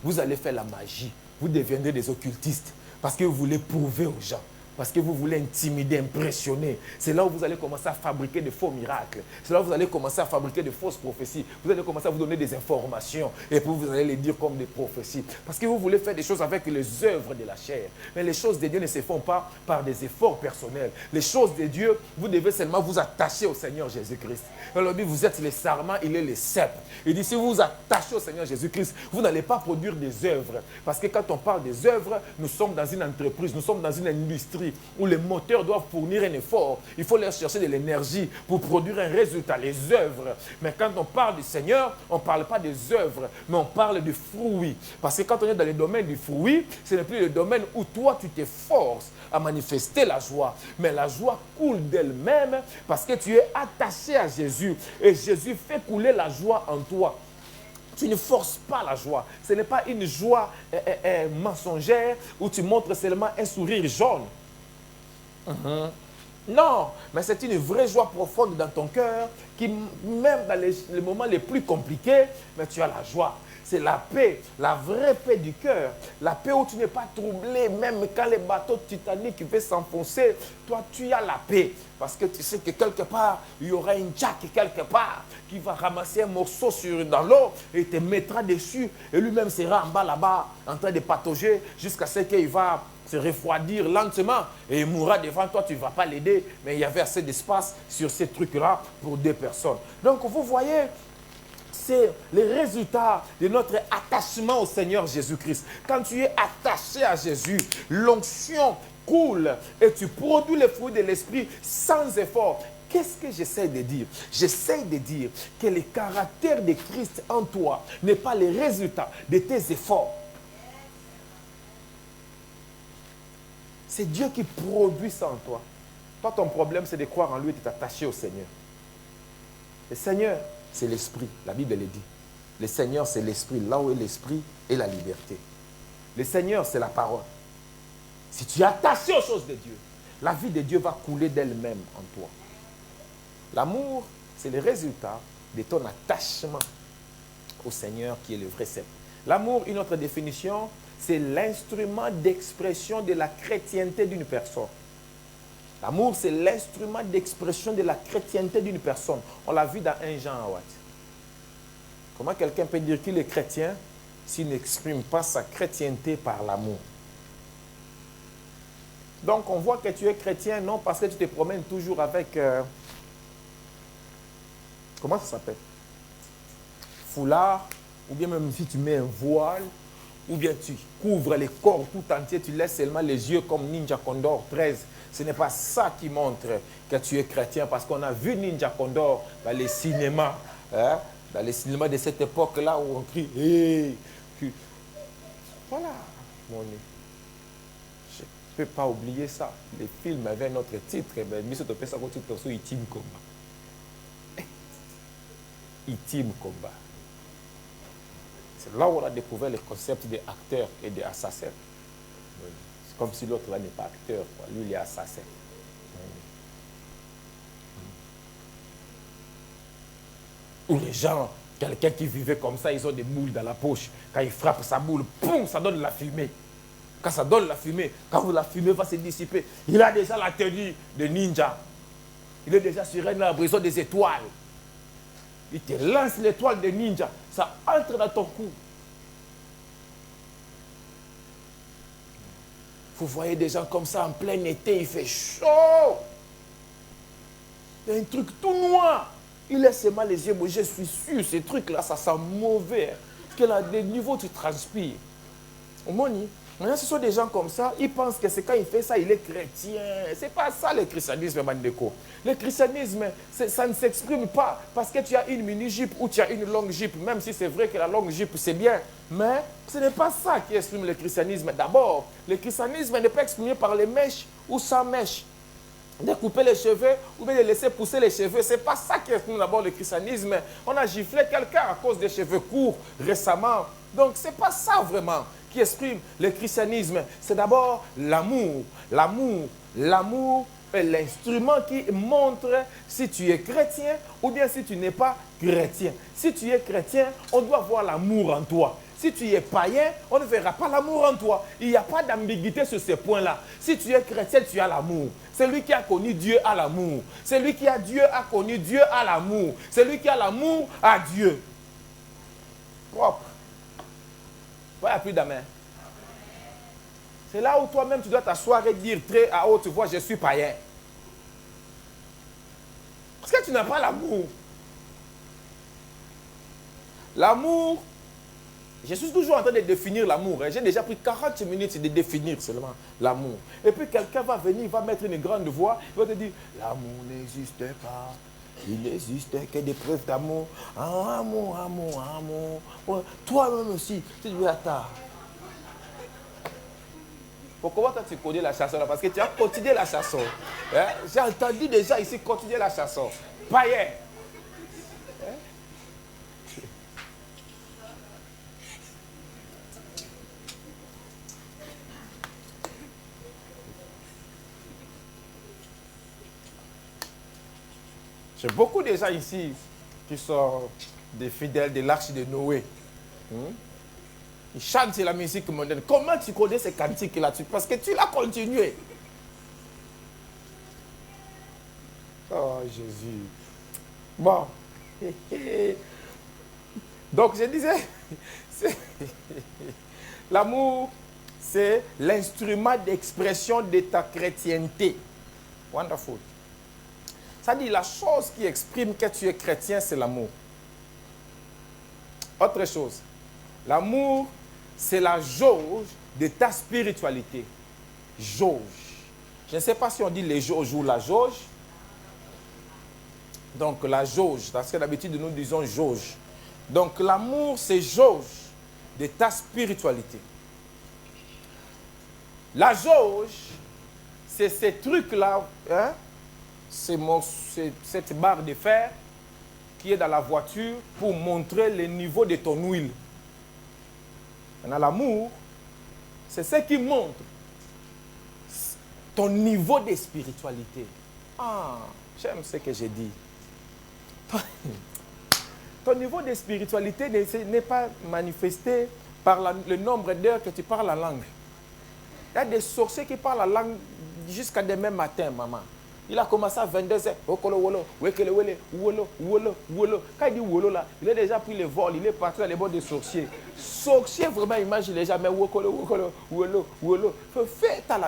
Vous allez faire la magie. Vous deviendrez des occultistes parce que vous voulez prouver aux gens. Parce que vous voulez intimider, impressionner. C'est là où vous allez commencer à fabriquer de faux miracles. C'est là où vous allez commencer à fabriquer de fausses prophéties. Vous allez commencer à vous donner des informations. Et puis vous allez les dire comme des prophéties. Parce que vous voulez faire des choses avec les œuvres de la chair. Mais les choses de Dieu ne se font pas par des efforts personnels. Les choses de Dieu, vous devez seulement vous attacher au Seigneur Jésus-Christ. Alors dit, vous êtes les sarments, il est les cèpes. Il dit, si vous vous attachez au Seigneur Jésus-Christ, vous n'allez pas produire des œuvres. Parce que quand on parle des œuvres, nous sommes dans une entreprise, nous sommes dans une industrie où les moteurs doivent fournir un effort. Il faut leur chercher de l'énergie pour produire un résultat, les œuvres. Mais quand on parle du Seigneur, on ne parle pas des œuvres, mais on parle du fruit. Parce que quand on est dans le domaine du fruit, ce n'est plus le domaine où toi, tu t'efforces à manifester la joie. Mais la joie coule d'elle-même parce que tu es attaché à Jésus. Et Jésus fait couler la joie en toi. Tu ne forces pas la joie. Ce n'est pas une joie mensongère où tu montres seulement un sourire jaune. Non, mais c'est une vraie joie profonde dans ton cœur qui, même dans les moments les plus compliqués, mais tu as la joie. C'est la paix, la vraie paix du cœur. La paix où tu n'es pas troublé, même quand les bateaux Titanic veulent s'enfoncer, toi tu as la paix. Parce que tu sais que quelque part, il y aura une jack quelque part qui va ramasser un morceau dans l'eau et te mettra dessus. Et lui-même sera en bas là-bas, en train de patauger jusqu'à ce qu'il va se refroidir lentement et il mourra devant toi, tu ne vas pas l'aider. Mais il y avait assez d'espace sur ces trucs-là pour 2 personnes. Donc vous voyez, c'est le résultat de notre attachement au Seigneur Jésus-Christ. Quand tu es attaché à Jésus, l'onction coule et tu produis les fruits de l'esprit sans effort. Qu'est-ce que j'essaie de dire? J'essaie de dire que le caractère de Christ en toi n'est pas le résultat de tes efforts. C'est Dieu qui produit ça en toi. Toi, ton problème, c'est de croire en lui et de t'attacher au Seigneur. Le Seigneur, c'est l'esprit. La Bible le dit. Le Seigneur, c'est l'esprit. Là où est l'esprit et la liberté. Le Seigneur, c'est la parole. Si tu es attaché aux choses de Dieu, la vie de Dieu va couler d'elle-même en toi. L'amour, c'est le résultat de ton attachement au Seigneur qui est le vrai cep. L'amour, une autre définition, c'est l'instrument d'expression de la chrétienté d'une personne. L'amour, c'est l'instrument d'expression de la chrétienté d'une personne. On l'a vu dans 1 Jean. Comment quelqu'un peut dire qu'il est chrétien s'il n'exprime pas sa chrétienté par l'amour? Donc, on voit que tu es chrétien, non parce que tu te promènes toujours avec... comment ça s'appelle? Foulard, ou bien même si tu mets un voile, ou bien tu couvres le corps tout entier, tu laisses seulement les yeux comme Ninja Condor 13. Ce n'est pas ça qui montre que tu es chrétien, parce qu'on a vu Ninja Condor dans les cinémas, hein, dans les cinémas de cette époque-là où on crie « Hey !» Voilà, mon nez. Je ne peux pas oublier ça. Les films avaient un autre titre, mais je ne peux pas titre sur Itim Combat. Itim Combat. C'est là où on a découvert le concept des acteurs et des assassins. C'est comme si l'autre là n'est pas acteur, quoi. Lui il est assassin. Ou les gens, quelqu'un qui vivait comme ça, ils ont des boules dans la poche. Quand il frappe sa boule, poum, ça donne la fumée. Quand ça donne la fumée, quand la fumée va se dissiper, il a déjà la tenue de ninja. Il est déjà sur un arbre, ils ont des étoiles. Il te lance l'étoile de ninja, ça entre dans ton cou. Vous voyez des gens comme ça en plein été, il fait chaud. Il y a un truc tout noir. Il laisse seulement les yeux, mais je suis sûr, ces trucs-là, ça sent mauvais. Parce que là, des niveaux, tu transpires. Au moni, Maintenant, ce sont des gens comme ça, ils pensent que c'est quand il fait ça, il est chrétien. Ce n'est pas ça le christianisme, Mandeko. Le christianisme, ça ne s'exprime pas parce que tu as une mini-jupe ou tu as une longue jupe, même si c'est vrai que la longue jupe, c'est bien. Mais ce n'est pas ça qui exprime le christianisme. D'abord, le christianisme n'est pas exprimé par les mèches ou sans mèches. De couper les cheveux ou bien de laisser pousser les cheveux. Ce n'est pas ça qui exprime d'abord le christianisme. On a giflé quelqu'un à cause des cheveux courts récemment. Donc, ce n'est pas ça vraiment qui exprime le christianisme. C'est d'abord l'amour. L'amour est l'instrument qui montre si tu es chrétien ou bien si tu n'es pas chrétien. Si tu es chrétien, on doit voir l'amour en toi. Si tu es païen, on ne verra pas l'amour en toi. Il n'y a pas d'ambiguïté sur ces points-là. Si tu es chrétien, tu as l'amour. Celui qui a connu Dieu a l'amour. Celui qui a Dieu a connu Dieu a l'amour. Celui qui a l'amour a Dieu. Propre. Il n'y a plus d'amen. C'est là où toi-même tu dois t'asseoir et dire très à haute voix, je suis païen. Parce que tu n'as pas l'amour. L'amour, je suis toujours en train de définir l'amour. J'ai déjà pris 40 minutes de définir seulement l'amour. Et puis quelqu'un va venir, il va mettre une grande voix, il va te dire, l'amour n'existe pas. Il n'existe que des preuves d'amour. Amour. Ouais, toi-même aussi, tu dis, attends. Pourquoi toi tu connais la chanson là? Parce que tu as continué la chanson. Hein? J'ai entendu déjà ici continuer la chanson. Païen. Hein? J'ai beaucoup de gens ici qui sont des fidèles de l'arche de Noé. Ils chantent la musique mondaine. Comment tu connais ces cantiques là-dessus? Parce que tu l'as continué. Oh Jésus. Bon. Donc je disais, l'amour, c'est l'instrument d'expression de ta chrétienté. Wonderful. Ça dit, la chose qui exprime que tu es chrétien, c'est l'amour. Autre chose, l'amour, c'est la jauge de ta spiritualité. Jauge. Je ne sais pas si on dit les jauges ou la jauge. Donc la jauge, parce que d'habitude nous disons jauge. Donc l'amour, c'est jauge de ta spiritualité. La jauge, c'est ces trucs-là, hein? C'est cette barre de fer qui est dans la voiture pour montrer le niveau de ton huile. Maintenant, l'amour, c'est ce qui montre ton niveau de spiritualité. Ah, j'aime ce que j'ai dit. Ton niveau de spiritualité n'est pas manifesté par le nombre d'heures que tu parles la langue. Il y a des sorciers qui parlent la langue jusqu'à demain matin, maman. Il a commencé à 22h. Quand il dit wolo là, il a déjà pris le vol, il est parti dans les bords des sorciers. Sorcier, vraiment, imagine les gens, mais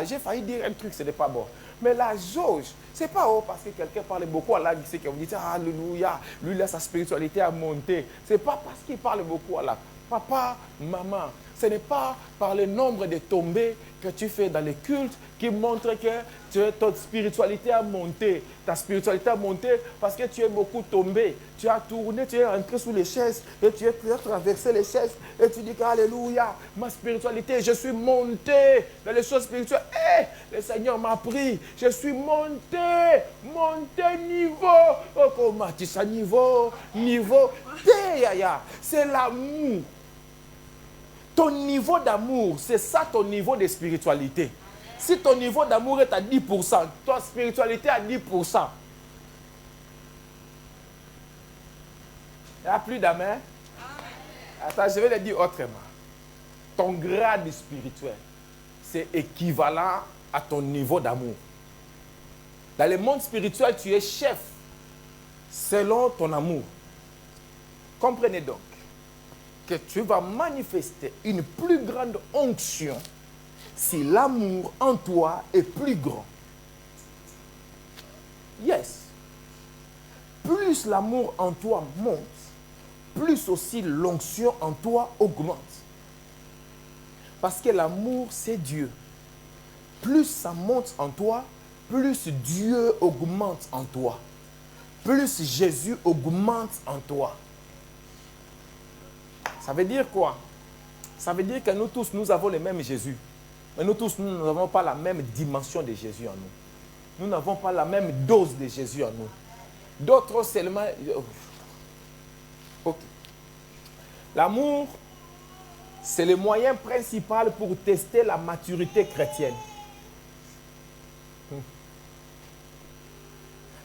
j'ai failli dire un truc, ce n'est pas bon. Mais la jauge, ce n'est pas parce que quelqu'un parle beaucoup en langue ici que vous dites, alléluia, lui, là, sa spiritualité a monté. Ce n'est pas parce qu'il parle beaucoup en langue. Papa, maman, ce n'est pas par le nombre de tombées que tu fais dans les cultes qui montre que ta spiritualité a monté. Ta spiritualité a monté parce que tu es beaucoup tombé. Tu as tourné, tu es entré sous les chaises et tu as traversé les chaises et tu dis alléluia, ma spiritualité, je suis monté dans les choses spirituelles. Le Seigneur m'a pris, je suis monté niveau. Oh, comment tu sais niveau? C'est l'amour. Ton niveau d'amour, c'est ça ton niveau de spiritualité. Si ton niveau d'amour est à 10%, ta spiritualité est à 10%. Il n'y a plus d'amen. Attends, je vais le dire autrement. Ton grade spirituel, c'est équivalent à ton niveau d'amour. Dans le monde spirituel, tu es chef selon ton amour. Comprenez donc que tu vas manifester une plus grande onction si l'amour en toi est plus grand. Yes. Plus l'amour en toi monte, plus aussi l'onction en toi augmente. Parce que l'amour, c'est Dieu. Plus ça monte en toi, plus Dieu augmente en toi. Plus Jésus augmente en toi. Ça veut dire quoi? Ça veut dire que nous tous, nous avons le même Jésus. Mais nous tous, nous n'avons pas la même dimension de Jésus en nous. Nous n'avons pas la même dose de Jésus en nous. D'autres seulement... Ok. L'amour, c'est le moyen principal pour tester la maturité chrétienne.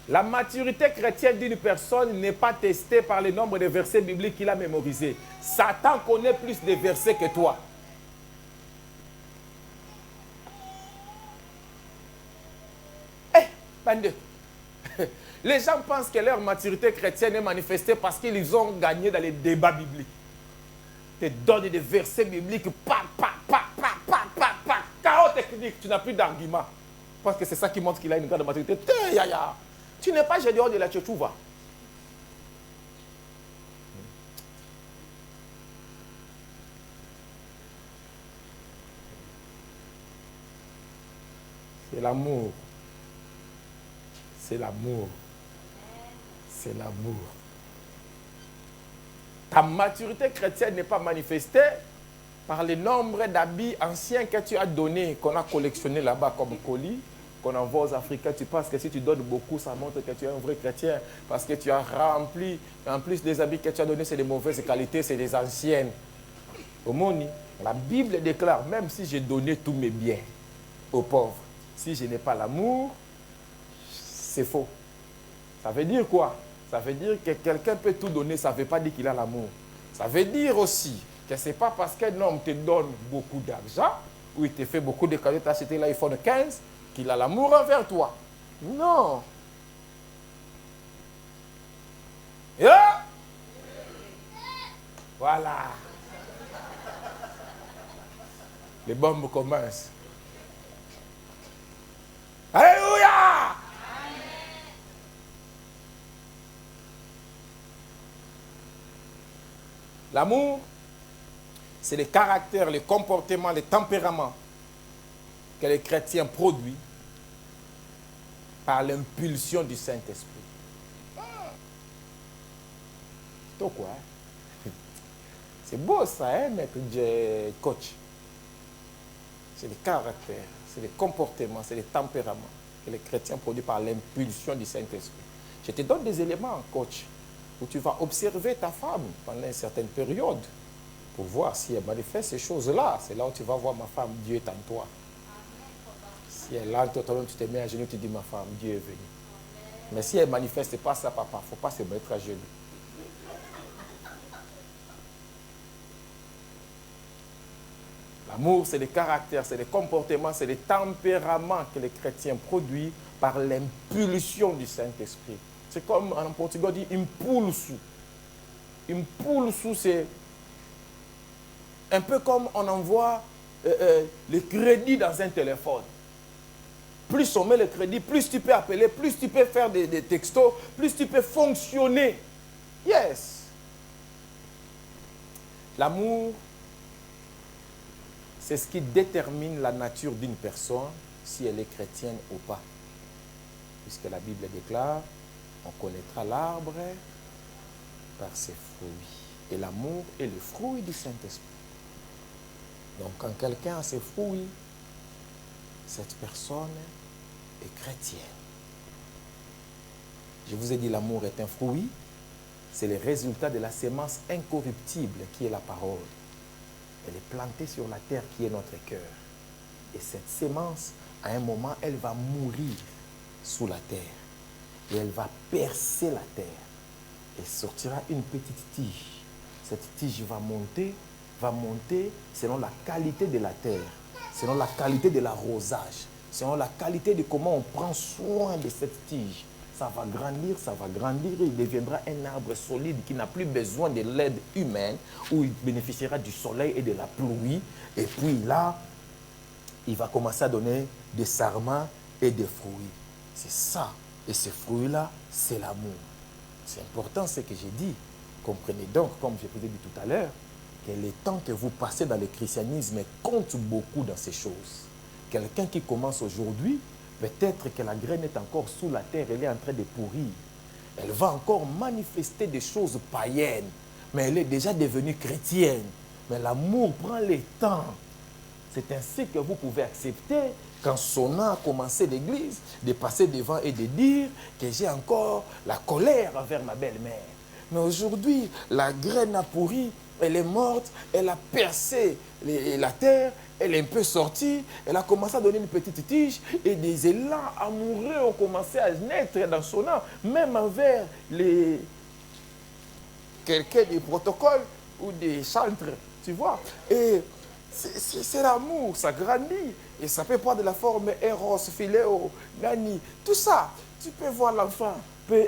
La maturité chrétienne d'une personne n'est pas testée par le nombre de versets bibliques qu'il a mémorisés. Satan connaît plus de versets que toi. Bande. Les gens pensent que leur maturité chrétienne est manifestée parce qu'ils ont gagné dans les débats bibliques. Te donne des versets bibliques, chaos technique, tu n'as plus d'argument. Parce que c'est ça qui montre qu'il a une grande maturité. Tu n'es pas Gédéon de la Tchétchouva. C'est l'amour. C'est l'amour. C'est l'amour. Ta maturité chrétienne n'est pas manifestée par le nombre d'habits anciens que tu as donnés, qu'on a collectionnés là-bas comme colis, qu'on envoie aux Africains. Tu penses que si tu donnes beaucoup, ça montre que tu es un vrai chrétien. Parce que tu as rempli, en plus des habits que tu as donnés, c'est de mauvaise qualité, c'est des anciennes. Au monde, la Bible déclare, même si j'ai donné tous mes biens aux pauvres, si je n'ai pas l'amour, c'est faux. Ça veut dire quoi? Ça veut dire que quelqu'un peut tout donner, ça ne veut pas dire qu'il a l'amour. Ça veut dire aussi que ce n'est pas parce qu'un homme te donne beaucoup d'argent, ou il te fait beaucoup de cadeaux, tu as acheté l'iPhone 15, qu'il a l'amour envers toi. Non. Yeah. Voilà. Les bombes commencent. Alléluia! L'amour, c'est le caractère, le comportement, le tempérament que les chrétiens produisent par l'impulsion du Saint-Esprit. C'est quoi? C'est beau ça, hein, maître coach. C'est le caractère, c'est le comportement, c'est le tempérament que les chrétiens produisent par l'impulsion du Saint-Esprit. Je te donne des éléments, coach, où tu vas observer ta femme pendant une certaine période pour voir si elle manifeste ces choses-là. C'est là où tu vas voir ma femme, Dieu est en toi. Si elle est là, toi-même, tu te mets à genoux, tu dis ma femme, Dieu est venu. Mais si elle ne manifeste pas ça, papa, il ne faut pas se mettre à genoux. L'amour, c'est le caractère, c'est le comportement, c'est le tempérament que les chrétiens produisent par l'impulsion du Saint-Esprit. C'est comme en portugais on dit impulso. Impulso, c'est un peu comme on envoie le crédit dans un téléphone. Plus on met le crédit, plus tu peux appeler, plus tu peux faire des textos, plus tu peux fonctionner. Yes. L'amour, c'est ce qui détermine la nature d'une personne, si elle est chrétienne ou pas. Puisque la Bible déclare, on connaîtra l'arbre par ses fruits. Et l'amour est le fruit du Saint-Esprit. Donc quand quelqu'un a ses fruits, cette personne est chrétienne. Je vous ai dit, l'amour est un fruit. C'est le résultat de la sémence incorruptible qui est la parole. Elle est plantée sur la terre qui est notre cœur. Et cette sémence, à un moment, elle va mourir sous la terre. Et elle va percer la terre. Et sortira une petite tige. Cette tige va monter selon la qualité de la terre, selon la qualité de l'arrosage, selon la qualité de comment on prend soin de cette tige. Ça va grandir, et il deviendra un arbre solide qui n'a plus besoin de l'aide humaine, où il bénéficiera du soleil et de la pluie. Et puis là, il va commencer à donner des sarments et des fruits. C'est ça. Et ces fruits-là, c'est l'amour. C'est important ce que j'ai dit. Comprenez donc, comme je vous ai dit tout à l'heure, que le temps que vous passez dans le christianisme compte beaucoup dans ces choses. Quelqu'un qui commence aujourd'hui, peut-être que la graine est encore sous la terre, elle est en train de pourrir. Elle va encore manifester des choses païennes, mais elle est déjà devenue chrétienne. Mais l'amour prend le temps. C'est ainsi que vous pouvez accepter, quand Sona a commencé l'église, de passer devant et de dire que j'ai encore la colère envers ma belle-mère. Mais aujourd'hui, la graine a pourri, elle est morte, elle a percé la terre, elle est un peu sortie, elle a commencé à donner une petite tige et des élans amoureux ont commencé à naître dans Sona, même envers quelqu'un des protocoles ou des chantres, tu vois. Et c'est l'amour, ça grandit. Et ça peut prendre de la forme Eros, Philéo, Nani, tout ça. Tu peux voir l'enfant. Tu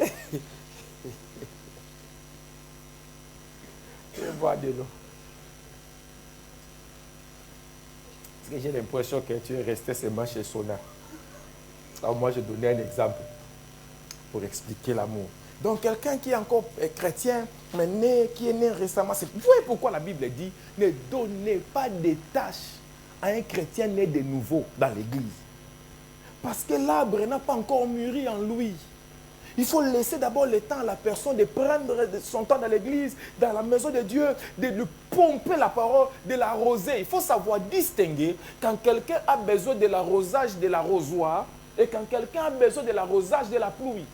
peux voir de l'eau. Parce que j'ai l'impression que tu es resté seulement chez Sona. Alors moi, je donnais un exemple pour expliquer l'amour. Donc, quelqu'un qui est encore chrétien, mais né, qui est né récemment, c'est... Vous voyez pourquoi la Bible dit « Ne donnez pas de tâches à un chrétien né de nouveau dans l'église. » Parce que l'arbre n'a pas encore mûri en lui. Il faut laisser d'abord le temps à la personne de prendre son temps dans l'église, dans la maison de Dieu, de pomper la parole, de l'arroser. Il faut savoir distinguer quand quelqu'un a besoin de l'arrosage de l'arrosoir et quand quelqu'un a besoin de l'arrosage de la pluie.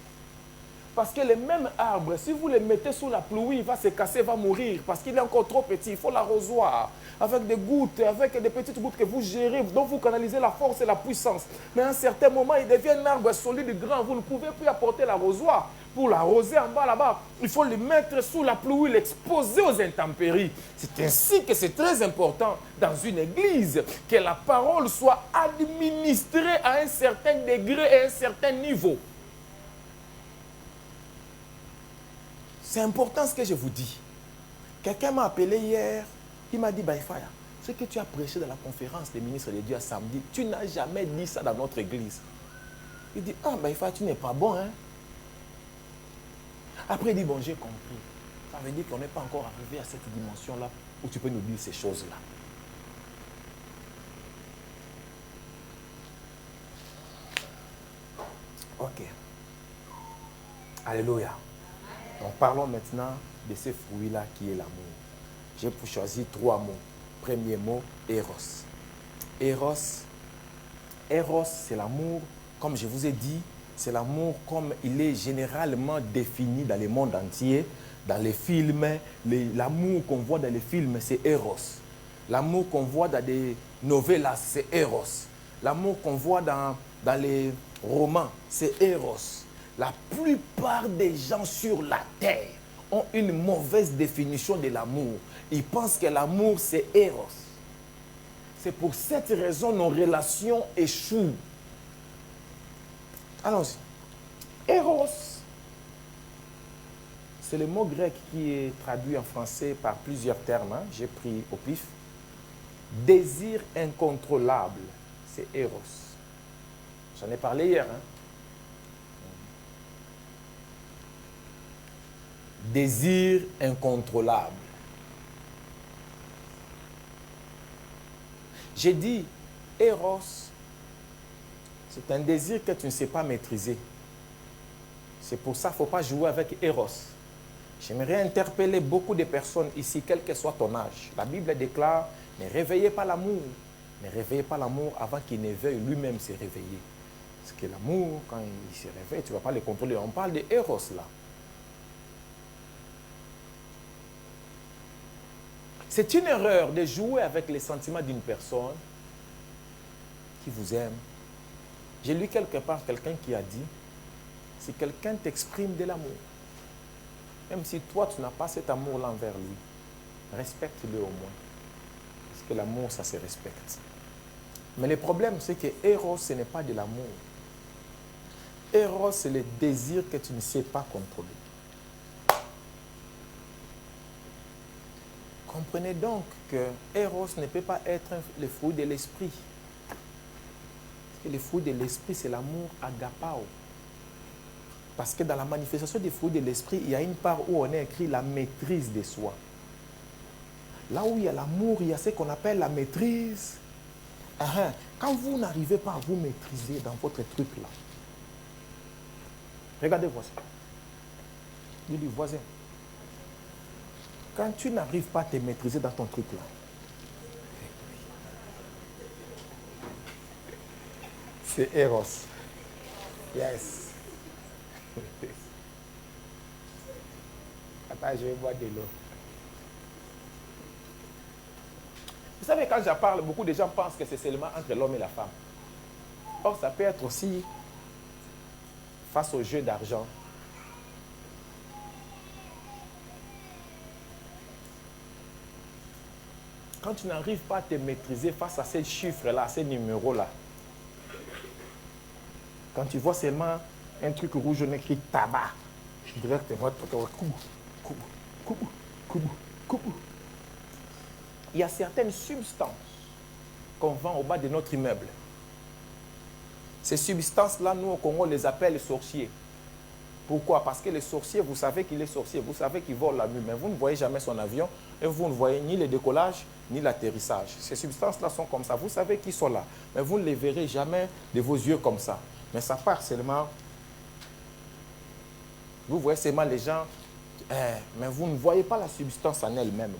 Parce que le même arbre, si vous le mettez sous la pluie, il va se casser, il va mourir. Parce qu'il est encore trop petit. Il faut l'arrosoir avec des gouttes, avec des petites gouttes que vous gérez, dont vous canalisez la force et la puissance. Mais à un certain moment, il devient un arbre solide, grand. Vous ne pouvez plus apporter l'arrosoir pour l'arroser en bas là-bas. Il faut le mettre sous la pluie, l'exposer aux intempéries. C'est ainsi que c'est très important dans une église que la parole soit administrée à un certain degré et à un certain niveau. C'est important ce que je vous dis. Quelqu'un m'a appelé hier, il m'a dit, Baïfaya, ce que tu as prêché dans la conférence des ministres de Dieu à samedi, tu n'as jamais dit ça dans notre église. Il dit, ah Baïfaya, tu n'es pas bon, hein. Après il dit, bon, j'ai compris. Ça veut dire qu'on n'est pas encore arrivé à cette dimension-là où tu peux nous dire ces choses-là. Ok. Alléluia. Donc parlons maintenant de ce fruit-là qui est l'amour. J'ai choisi 3 mots. Premier mot, Eros. Eros, c'est l'amour, comme je vous ai dit, c'est l'amour comme il est généralement défini dans le monde entier, dans les films. L'amour qu'on voit dans les films, c'est Eros. L'amour qu'on voit dans des novellas, c'est Eros. L'amour qu'on voit dans les romans, c'est Eros. La plupart des gens sur la terre ont une mauvaise définition de l'amour. Ils pensent que l'amour, c'est Eros. C'est pour cette raison que nos relations échouent. Allons-y. Eros, c'est le mot grec qui est traduit en français par plusieurs termes. Hein. J'ai pris au pif. Désir incontrôlable, c'est Eros. J'en ai parlé hier. Hein. Désir incontrôlable. J'ai dit, Eros, c'est un désir que tu ne sais pas maîtriser. C'est pour ça qu'il ne faut pas jouer avec Eros. J'aimerais interpeller beaucoup de personnes ici, quel que soit ton âge. La Bible déclare, ne réveillez pas l'amour. Ne réveillez pas l'amour avant qu'il ne veuille lui-même se réveiller. Parce que l'amour, quand il se réveille, tu ne vas pas le contrôler. On parle de Eros là. C'est une erreur de jouer avec les sentiments d'une personne qui vous aime. J'ai lu quelque part quelqu'un qui a dit, si quelqu'un t'exprime de l'amour, même si toi tu n'as pas cet amour-là envers lui, respecte-le au moins. Parce que l'amour, ça se respecte. Mais le problème, c'est que Eros, ce n'est pas de l'amour. Eros, c'est le désir que tu ne sais pas contrôler. Comprenez donc que Eros ne peut pas être le fruit de l'esprit. Parce que le fruit de l'esprit, c'est l'amour agapao. Parce que dans la manifestation des fruits de l'esprit, il y a une part où on a écrit la maîtrise de soi. Là où il y a l'amour, il y a ce qu'on appelle la maîtrise. Quand vous n'arrivez pas à vous maîtriser dans votre truc là, regardez voisin. Dis du voisin. Quand tu n'arrives pas à te maîtriser dans ton truc là, c'est Eros. Yes. Attends, je vais boire de l'eau. Vous savez, quand j'en parle, beaucoup de gens pensent que c'est seulement entre l'homme et la femme. Or, ça peut être aussi face au jeu d'argent. Quand tu n'arrives pas à te maîtriser face à ces chiffres-là, à ces numéros-là, quand tu vois seulement un truc rouge, on écrit tabac, directement, il y a certaines substances qu'on vend au bas de notre immeuble. Ces substances-là, nous au Congo, on les appelle sorciers. Pourquoi? Parce que les sorciers, vous savez qu'il est sorcier, vous savez qu'il vole la nuit, mais vous ne voyez jamais son avion et vous ne voyez ni le décollage ni l'atterrissage. Ces substances-là sont comme ça. Vous savez qu'ils sont là, mais vous ne les verrez jamais de vos yeux comme ça. Mais ça part seulement. Vous voyez seulement les gens, mais vous ne voyez pas la substance en elle-même,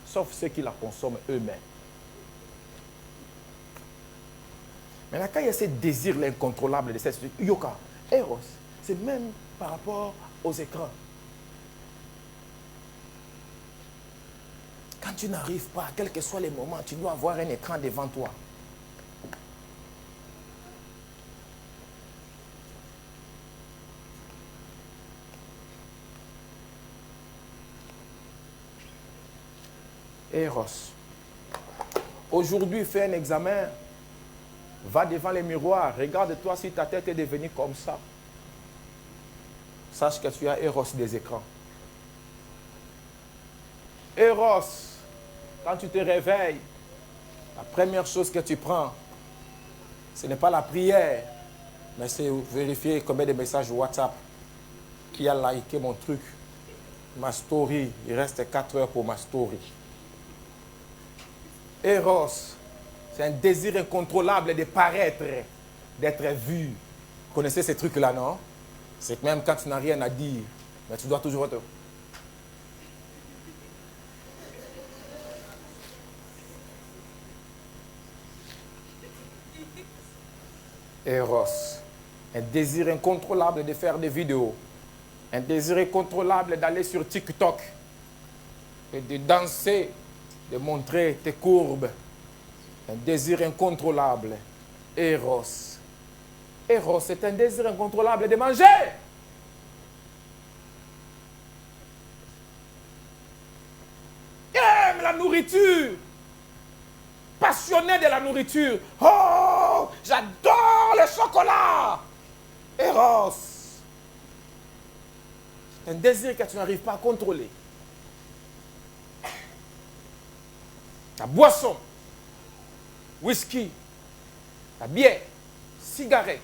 sauf ceux qui la consomment eux-mêmes. Maintenant, quand il y a ce désir incontrôlable de cette yoga, Eros, c'est même par rapport aux écrans. Quand tu n'arrives pas, quel que soit les moments, tu dois avoir un écran devant toi. Eros. Aujourd'hui, fais un examen. Va devant les miroirs. Regarde-toi si ta tête est devenue comme ça. Sache que tu as Eros des écrans. Eros, quand tu te réveilles, la première chose que tu prends, ce n'est pas la prière, mais c'est vérifier combien de messages WhatsApp qui a liké mon truc, ma story. Il reste 4 heures pour ma story. Eros, c'est un désir incontrôlable de paraître, d'être vu. Vous connaissez ces trucs-là, non? C'est que même quand tu n'as rien à dire, mais tu dois toujours être... Eros, un désir incontrôlable de faire des vidéos, un désir incontrôlable d'aller sur TikTok et de danser, de montrer tes courbes, un désir incontrôlable. Eros. Eros, c'est un désir incontrôlable de manger. Aime la nourriture. Passionné de la nourriture. Oh, j'adore le chocolat. Eros. C'est un désir que tu n'arrives pas à contrôler. La boisson, whisky, la bière, cigarette.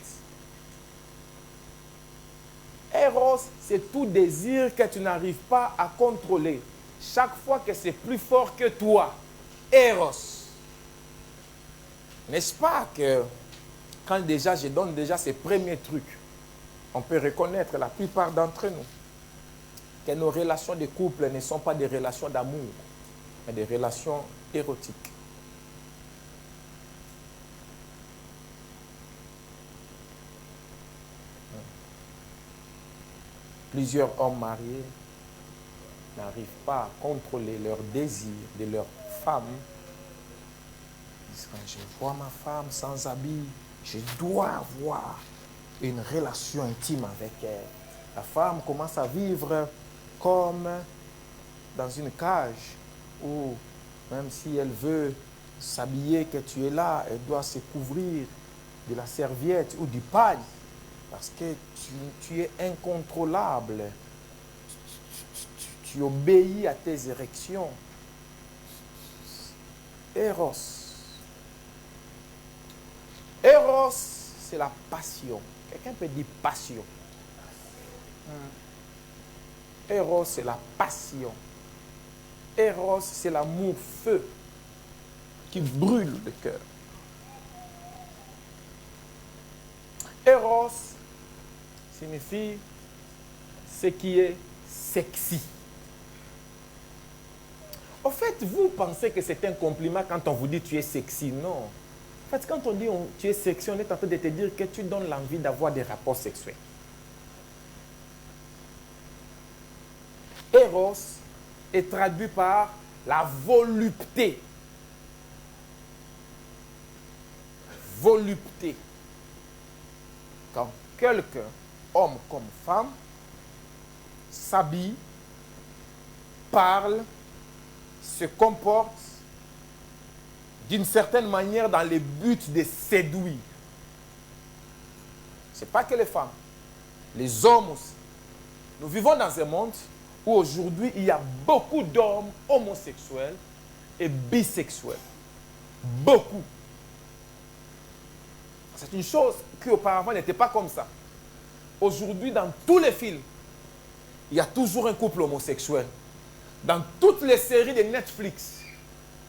Eros, c'est tout désir que tu n'arrives pas à contrôler. Chaque fois que c'est plus fort que toi. Eros. N'est-ce pas que quand déjà je donne déjà ces premiers trucs, on peut reconnaître la plupart d'entre nous que nos relations de couple ne sont pas des relations d'amour, mais des relations érotiques. Plusieurs hommes mariés n'arrivent pas à contrôler leur désir de leur femme. Quand je vois ma femme sans habit, je dois avoir une relation intime avec elle. La femme commence à vivre comme dans une cage où même si elle veut s'habiller, que tu es là, elle doit se couvrir de la serviette ou du paille parce que tu es incontrôlable. Tu obéis à tes érections. Eros. Eros, c'est la passion. Quelqu'un peut dire passion. Eros, c'est la passion. Eros, c'est l'amour feu qui brûle le cœur. Eros signifie ce qui est sexy. En fait, vous pensez que c'est un compliment quand on vous dit tu es sexy. Non. En fait, quand on dit tu es sexy, on est en train de te dire que tu donnes l'envie d'avoir des rapports sexuels. Eros est traduit par la volupté. Volupté. Quand quelqu'un, homme comme femme, s'habille, parle, se comporte d'une certaine manière dans le but de séduire. Ce n'est pas que les femmes, les hommes aussi. Nous vivons dans un monde où aujourd'hui il y a beaucoup d'hommes homosexuels et bisexuels. Beaucoup. C'est une chose qui auparavant n'était pas comme ça. Aujourd'hui, dans tous les films, il y a toujours un couple homosexuel. Dans toutes les séries de Netflix,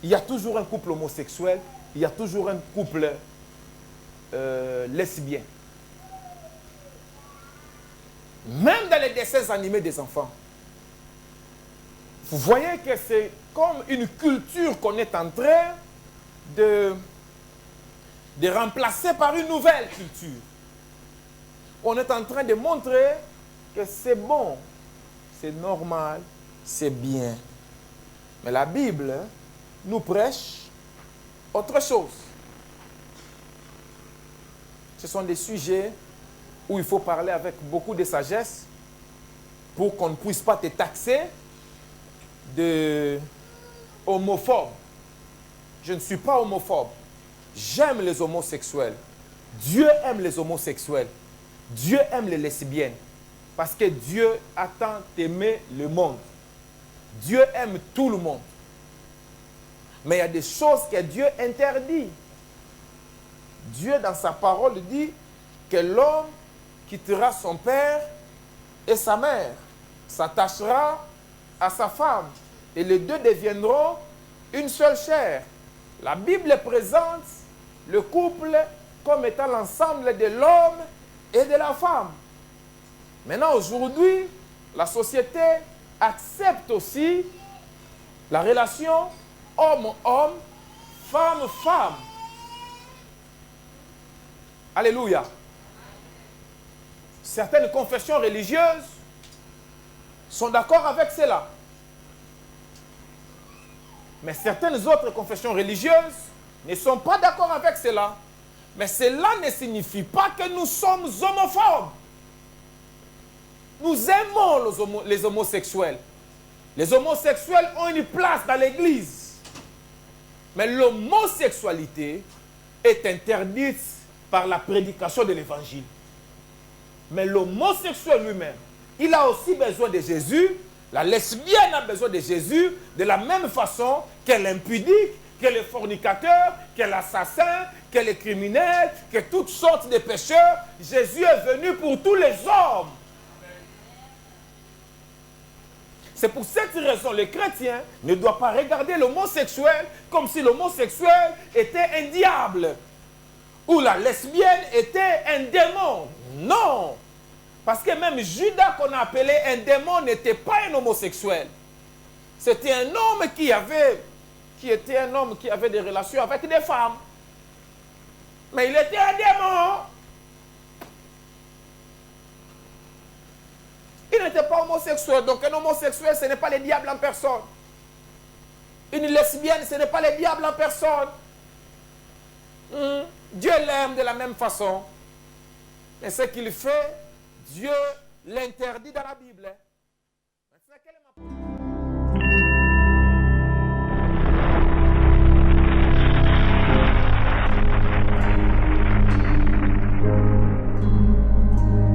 il y a toujours un couple homosexuel, il y a toujours un couple lesbien. Même dans les dessins animés des enfants. Vous voyez que c'est comme une culture qu'on est en train de remplacer par une nouvelle culture. On est en train de montrer que c'est bon, c'est normal, c'est bien. Mais la Bible nous prêche autre chose. Ce sont des sujets où il faut parler avec beaucoup de sagesse pour qu'on ne puisse pas te taxer de homophobe. Je ne suis pas homophobe. J'aime les homosexuels. Dieu aime les homosexuels. Dieu aime les lesbiennes. Parce que Dieu a tant aimé le monde. Dieu aime tout le monde. Mais il y a des choses que Dieu interdit. Dieu, dans sa parole, dit que l'homme quittera son père et sa mère, s'attachera à sa femme, et les deux deviendront une seule chair. La Bible présente le couple comme étant l'ensemble de l'homme et de la femme. Maintenant, aujourd'hui, la société accepte aussi la relation homme-homme, femme-femme. Alléluia. Certaines confessions religieuses sont d'accord avec cela. Mais certaines autres confessions religieuses ne sont pas d'accord avec cela. Mais cela ne signifie pas que nous sommes homophobes. Nous aimons les homosexuels. Les homosexuels ont une place dans l'Église. Mais l'homosexualité est interdite par la prédication de l'Évangile. Mais l'homosexuel lui-même, il a aussi besoin de Jésus. La lesbienne a besoin de Jésus de la même façon que l'impudique, que le fornicateur, que l'assassin, que le criminel, que toutes sortes de pécheurs. Jésus est venu pour tous les hommes. C'est pour cette raison que le chrétien ne doit pas regarder l'homosexuel comme si l'homosexuel était un diable ou la lesbienne était un démon. Non! Parce que même Judas, qu'on a appelé un démon, n'était pas un homosexuel. C'était un homme qui était un homme qui avait des relations avec des femmes. Mais il était un démon. Il n'était pas homosexuel. Donc un homosexuel, ce n'est pas le diable en personne. Une lesbienne, ce n'est pas le diable en personne. Dieu l'aime de la même façon. Et ce qu'il fait, Dieu l'interdit dans la Bible.